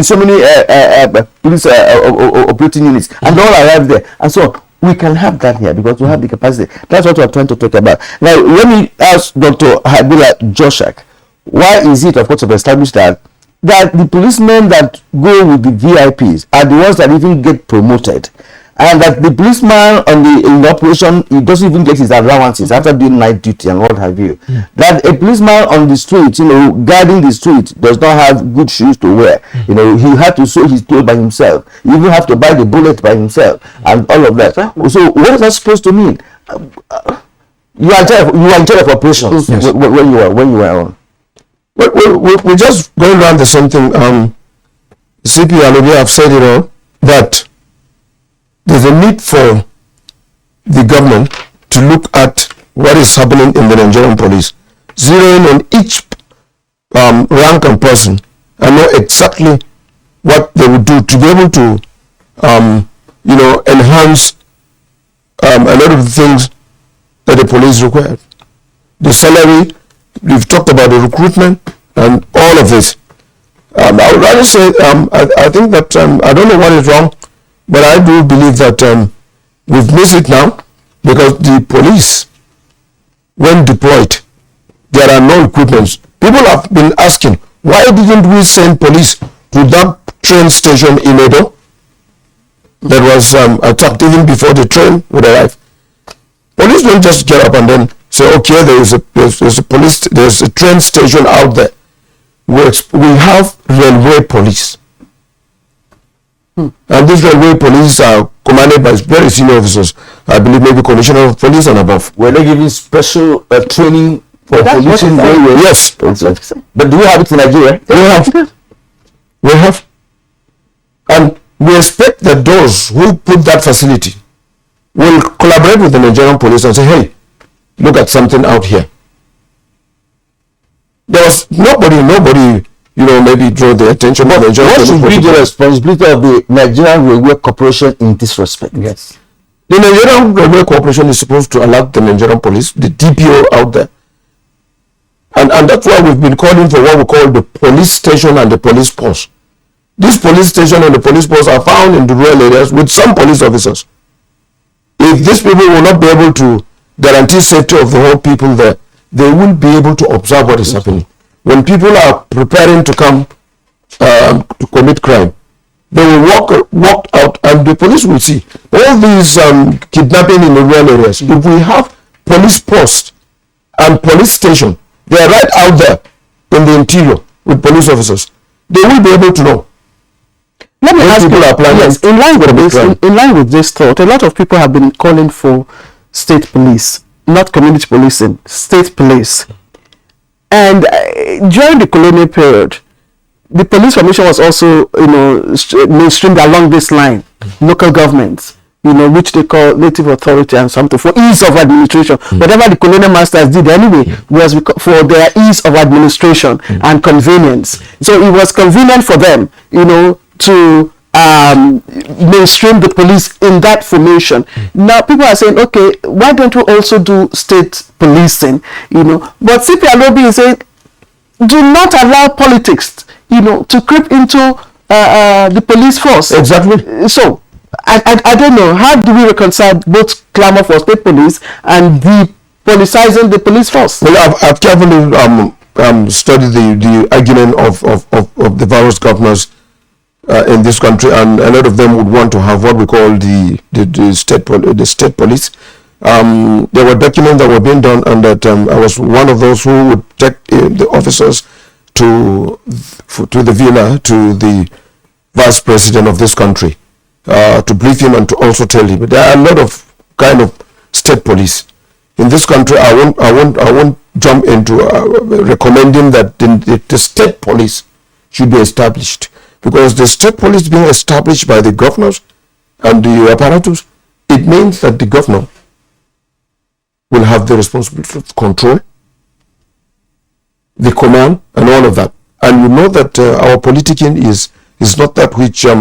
operating units, and they all arrived there. And so we can have that here because we have the capacity. That's what we're trying to talk about. Now, let me ask Dr. Habila Joshak, why is it, of course, established that the policemen that go with the VIPs are the ones that even get promoted? And that the policeman in the operation, he doesn't even get his allowances after doing night duty and what have you. That a policeman on the street, guarding the street, does not have good shoes to wear. He had to sew his clothes by himself. He even have to buy the bullet by himself and all of that. So what is that supposed to mean? You are in charge of operations when you were on.
We're just going around the same thing. CP and Obi have said that there's a need for the government to look at what is happening in the Nigerian police, zeroing on each rank and person, and know exactly what they would do to be able to, enhance a lot of the things that the police require. The salary, we've talked about the recruitment and all of this. I would rather say, I think that I don't know what is wrong, but I do believe that we've missed it now because the police, when deployed, there are no equipments. People have been asking, why didn't we send police to that train station in Edo that was attacked even before the train would arrive? Police don't just get up and then say, okay, there's a train station out there. We have railway police. And these railway police are commanded by very senior officers. I believe maybe commissioner of police and above.
Were they giving special training for policing railway?
Yes.
But do we have it in Nigeria?
We have. And we expect that those who put that facility will collaborate with the Nigerian police and say, hey, look at something out here. There was nobody, maybe draw the attention of the Nigerian
police. What should be the responsibility of the Nigerian Railway Corporation in this respect?
Yes. The Nigerian Railway Corporation is supposed to alert the Nigerian police, the DPO out there. And that's why we've been calling for what we call the police station and the police post. This police station and the police post are found in the rural areas with some police officers. If these people will not be able to guarantee safety of the whole people there, they will be able to observe what is happening. When people are preparing to come to commit crime, they will walk out and the police will see. All these kidnapping in the rural areas, if we have police post and police station, they are right out there in the interior with police officers. They will be able to know.
Let me ask you, yes, in line with this thought, a lot of people have been calling for state police, not community policing, state police. And during the colonial period, the police formation was also, mainstreamed along this line, local governments, which they call native authority and something for ease of administration. Whatever the colonial masters did anyway was for their ease of administration and convenience. So it was convenient for them, to mainstream the police in that formation. Now people are saying, okay, why don't we also do state policing? But CP Alobi is saying, do not allow politics, to creep into the police force.
Exactly.
So I don't know, how do we reconcile both clamor for state police and the politicizing the police force?
Well, I've carefully studied the argument of the various governors in this country, and a lot of them would want to have what we call the state police. There were documents that were being done, and that I was one of those who would take the officers to the villa, to the vice president of this country, to brief him and to also tell him. But there are a lot of kind of state police in this country. I won't jump into recommending that the state police should be established, because the state police being established by the governors and the apparatus, it means that the governor will have the responsibility of control, the command, and all of that. And you know that our politicking is not that which, you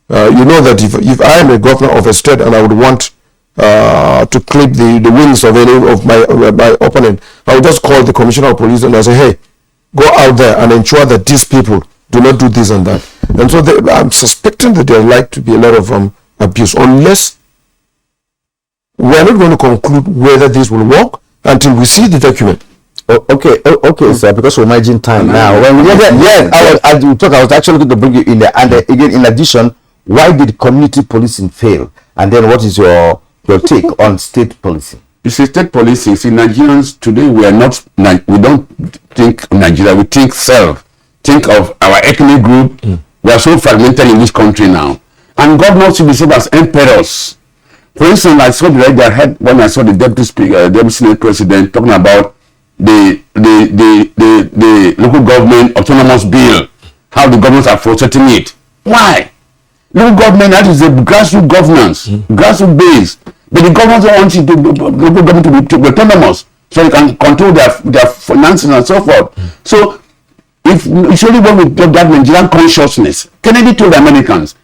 know that if I am a governor of a state and I would want to clip the wings of any of my opponent, I would just call the commissioner of police and I say, hey, go out there and ensure that these people do not do this and that. And so I'm suspecting that there like to be a lot of abuse, unless we are not going to conclude whether this will work until we see the document.
Okay, sir, because we're managing time now. When we I was actually going to bring you in there. And again, in addition, why did community policing fail? And then what is your take on state policing?
You see, state policing, Nigerians today, we don't think Nigeria, we think self. Think of our ethnic group. We are so fragmented in this country now. And God knows to be served as emperors. For instance, I saw the right ahead when I saw the deputy Senate president talking about the local government autonomous bill, how the governments are frustrating it. Why? Local government, that is the grassroots governance, grassroots based. But the government don't want local government to be autonomous, so they can control their finances and so forth. So it's only when we get that Nigerian consciousness. Kennedy told the Americans,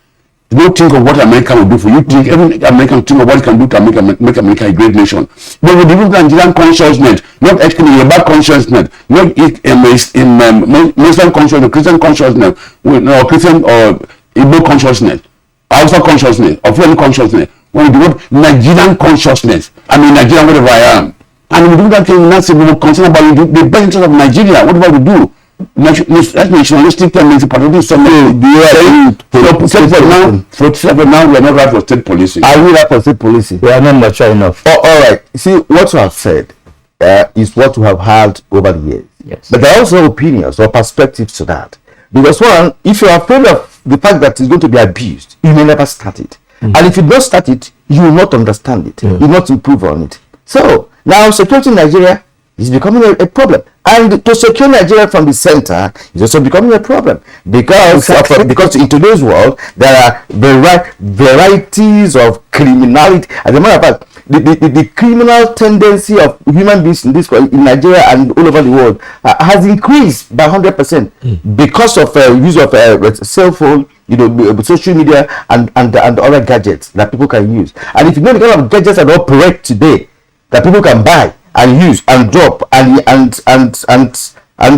don't think of what America will do for you. Think every American think of what it can do to make America a great nation. But with the Nigerian consciousness, not actually a bad consciousness, not in Muslim consciousness, Christian consciousness, or Christian or Igbo consciousness, Hausa consciousness, or foreign consciousness. When we develop Nigerian consciousness, I mean Nigerian whatever I am. And we do that thing, that's we will concern about the best interest of Nigeria. What we do? That's nationalistic tendency, patriotic something. Now we are not right for state policing.
Are we right for state policing?
We are not mature enough.
Oh, all right. See, what you have said is what we have heard over the years.
Yes.
But there are also opinions or perspectives to that. Because one, if you are afraid of the fact that it's going to be abused, you may never start it. And if you don't start it, you will not understand it. You will not improve on it. So now security in Nigeria is becoming a problem. And to secure Nigeria from the center is also becoming a problem. Because because in today's world, there are varieties of criminality. As a matter of fact, the criminal tendency of human beings in Nigeria and all over the world has increased by 100% because of use of cell phone, social media and other gadgets that people can use. And if you know the kind of gadgets that operate today that people can buy and use and drop and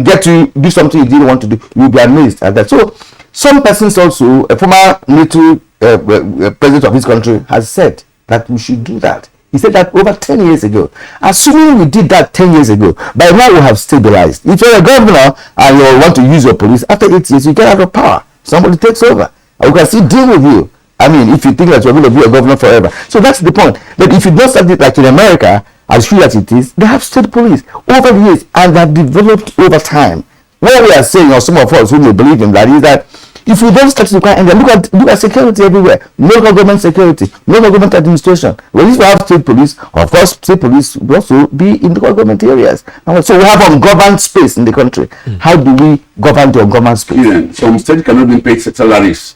get to do something you didn't want to do, you'll be amazed at that. So some persons also, a former military president of this country has said that we should do that. He said that over 10 years ago. Assuming we did that 10 years ago, by now we have stabilized. If you're a governor and you want to use your police, after 8 years you get out of power. Somebody takes over. And we can still deal with you. I mean, if you think that you're going to be a governor forever. So that's the point. But if you don't start it like in America, as true as it is, they have state police over the years and they have developed over time. What we are saying, or some of us who may believe in that, is that if we don't start to require, and then look at security everywhere, local government security, local government administration. Well, if we have state police, of course, state police will also be in the local government areas. And so we have ungoverned space in the country. How do we govern the ungoverned space?
Yeah, some states cannot be paid salaries.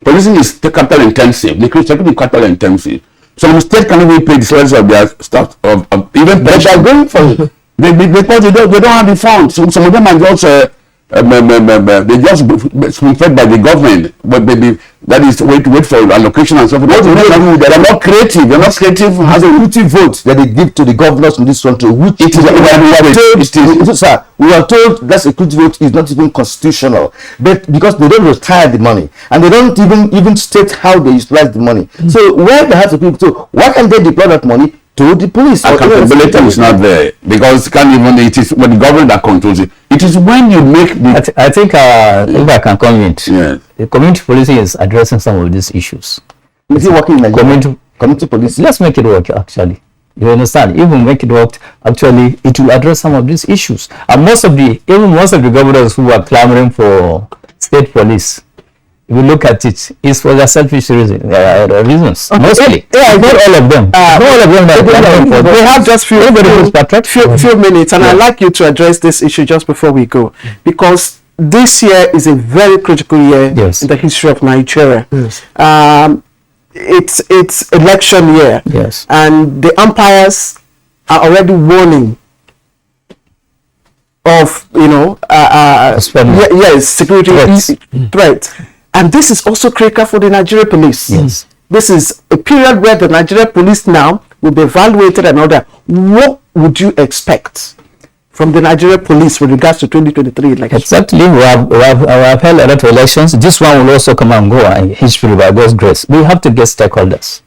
Policing is capital intensive. The security is capital intensive. Some states cannot be paid the salaries of their staff, even
But they are going for it.
because they don't have the funds. So some of them are just they just fed by the government, but that is wait for allocation and stuff. They are not creative. They're not creative.
Has a routine vote that they give to the governors in this country, which we are told that security vote is not even constitutional, but because they don't retire the money and they don't even state how they utilize the money. So where they have to people, so why can't they deploy that money to the police?
Accountability is not there because it is when the government that controls it. It is when you make the.
I think if I can comment,
yeah.
The community policing is addressing some of these issues.
Is it working in community policing?
Let's make it work actually. You understand? If we make it work, actually, it will address some of these issues. And most of the governors who are clamoring for state police, if you look at it, it's for their selfish reasons. Mostly. Yeah, not all of them. Not all of them.
We have just few minutes, and I'd like you to address this issue just before we go, because this year is a very critical year in the history of Nigeria.
Yes.
It's election year.
Yes.
And the umpires are already warning of security threat. And this is also critical for the Nigerian police.
Yes.
This is a period where the Nigerian police now will be evaluated and all that. What would you expect from the Nigerian police with regards to 2023 elections?
Exactly. We have held a lot of elections. This one will also come and go in history by God's grace. We have to get stakeholders.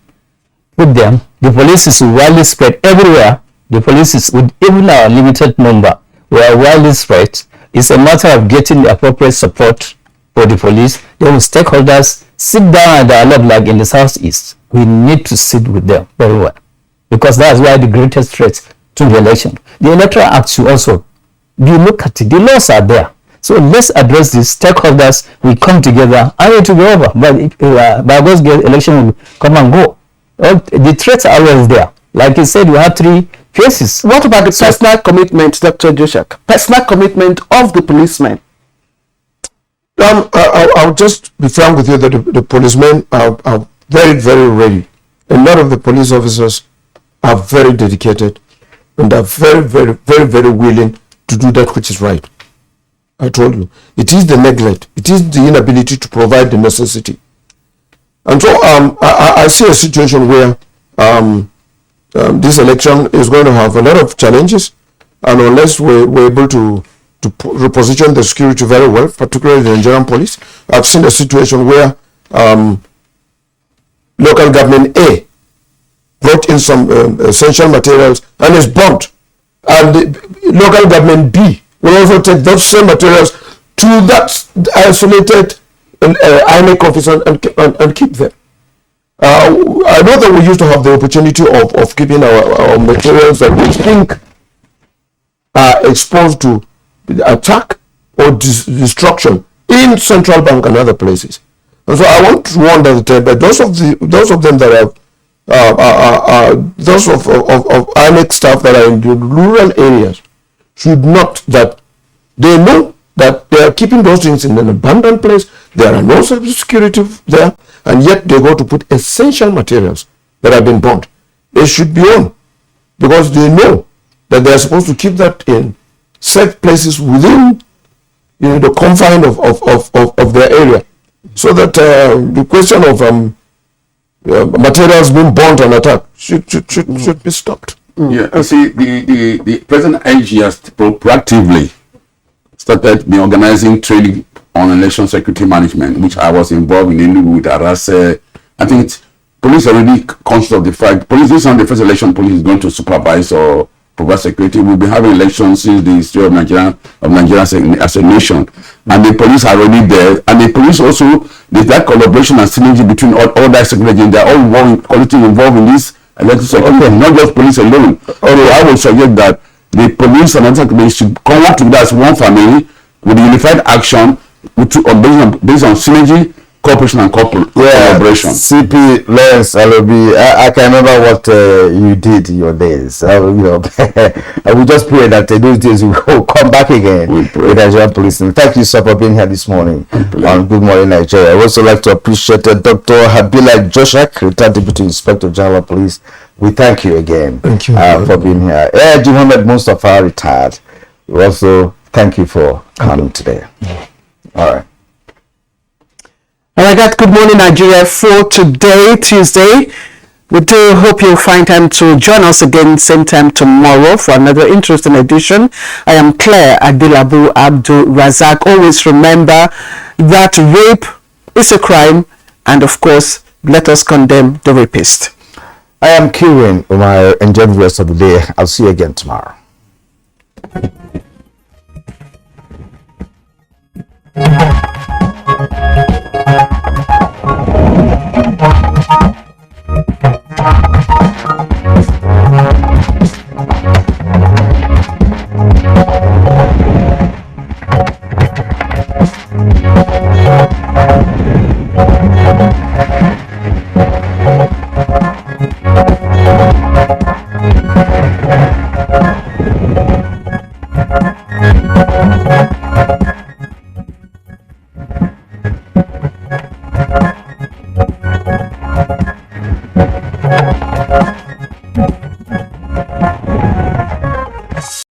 With them, the police is widely spread everywhere. The police is, with even our limited number, we are widely spread. It's a matter of getting the appropriate support for the police. Then with stakeholders, sit down and dialogue like in the southeast. We need to sit with them very well, because that's why the greatest threat to the election. The Electoral Act should also be looked at. The laws are there. So let's address these stakeholders. We come together and it will be over. But by God's grace, election will come and go. The threats are always there. Like you said, we have 3 phases.
What about the personal commitment, Dr. Joshak? Personal commitment of the policemen?
I'll just be frank with you that the policemen are very, very ready. A lot of the police officers are very dedicated and are very, very, very, very willing to do that which is right. I told you, it is the neglect, it is the inability to provide the necessity. And so I see a situation where this election is going to have a lot of challenges, and unless we're able to reposition the security very well, particularly the Nigerian police, I've seen a situation where local government A brought in some essential materials and is bombed and the local government B will also take those same materials to that isolated INEC office and keep them. I know that we used to have the opportunity of keeping our materials that we think are exposed to attack or destruction in Central Bank and other places. And so I want to warn that those of them that have those of INEC staff that are in the rural areas should not, that they know that they are keeping those things in an abandoned place. There are no security there, and yet they go to put essential materials that have been burnt. They should be on, because they know that they are supposed to keep that in safe places within, the confine of their area, so that the question of materials being burnt and attacked should be stopped.
Yeah, you see, the present IG has proactively started organizing training on election security management, which I was involved in with Arase. I think police are already conscious of the fact. Police, this is not the first election police is going to supervise or provide security. We've been having elections since the history of Nigeria as a nation, and the police are already there. And the police also, there's that collaboration and synergy between all that security agents. They're all involved in this election security, not just police alone. Although I would suggest that the police and other community should come up together as one family with unified action based on synergy, cooperation, and collaboration.
CP Lawrence Alobi, I can remember what you did in your days. I will just pray that those days will come back again with Nigerian police. And thank you, sir, for being here this morning on Good Morning Nigeria. I would also like to appreciate Dr. Habila Joshak, retired Deputy Inspector General of Police. We thank you again for being here. Muhammad Mustafa, retired. We also thank you for coming today. All right.
And I got Good Morning Nigeria for today, Tuesday. We do hope you'll find time to join us again same time tomorrow for another interesting edition. I am Claire Adilabu Abdul Razak. Always remember that rape is a crime, and of course, let us condemn the rapist.
I am Kieran Umar. Enjoy the rest of the day. I'll see you again tomorrow.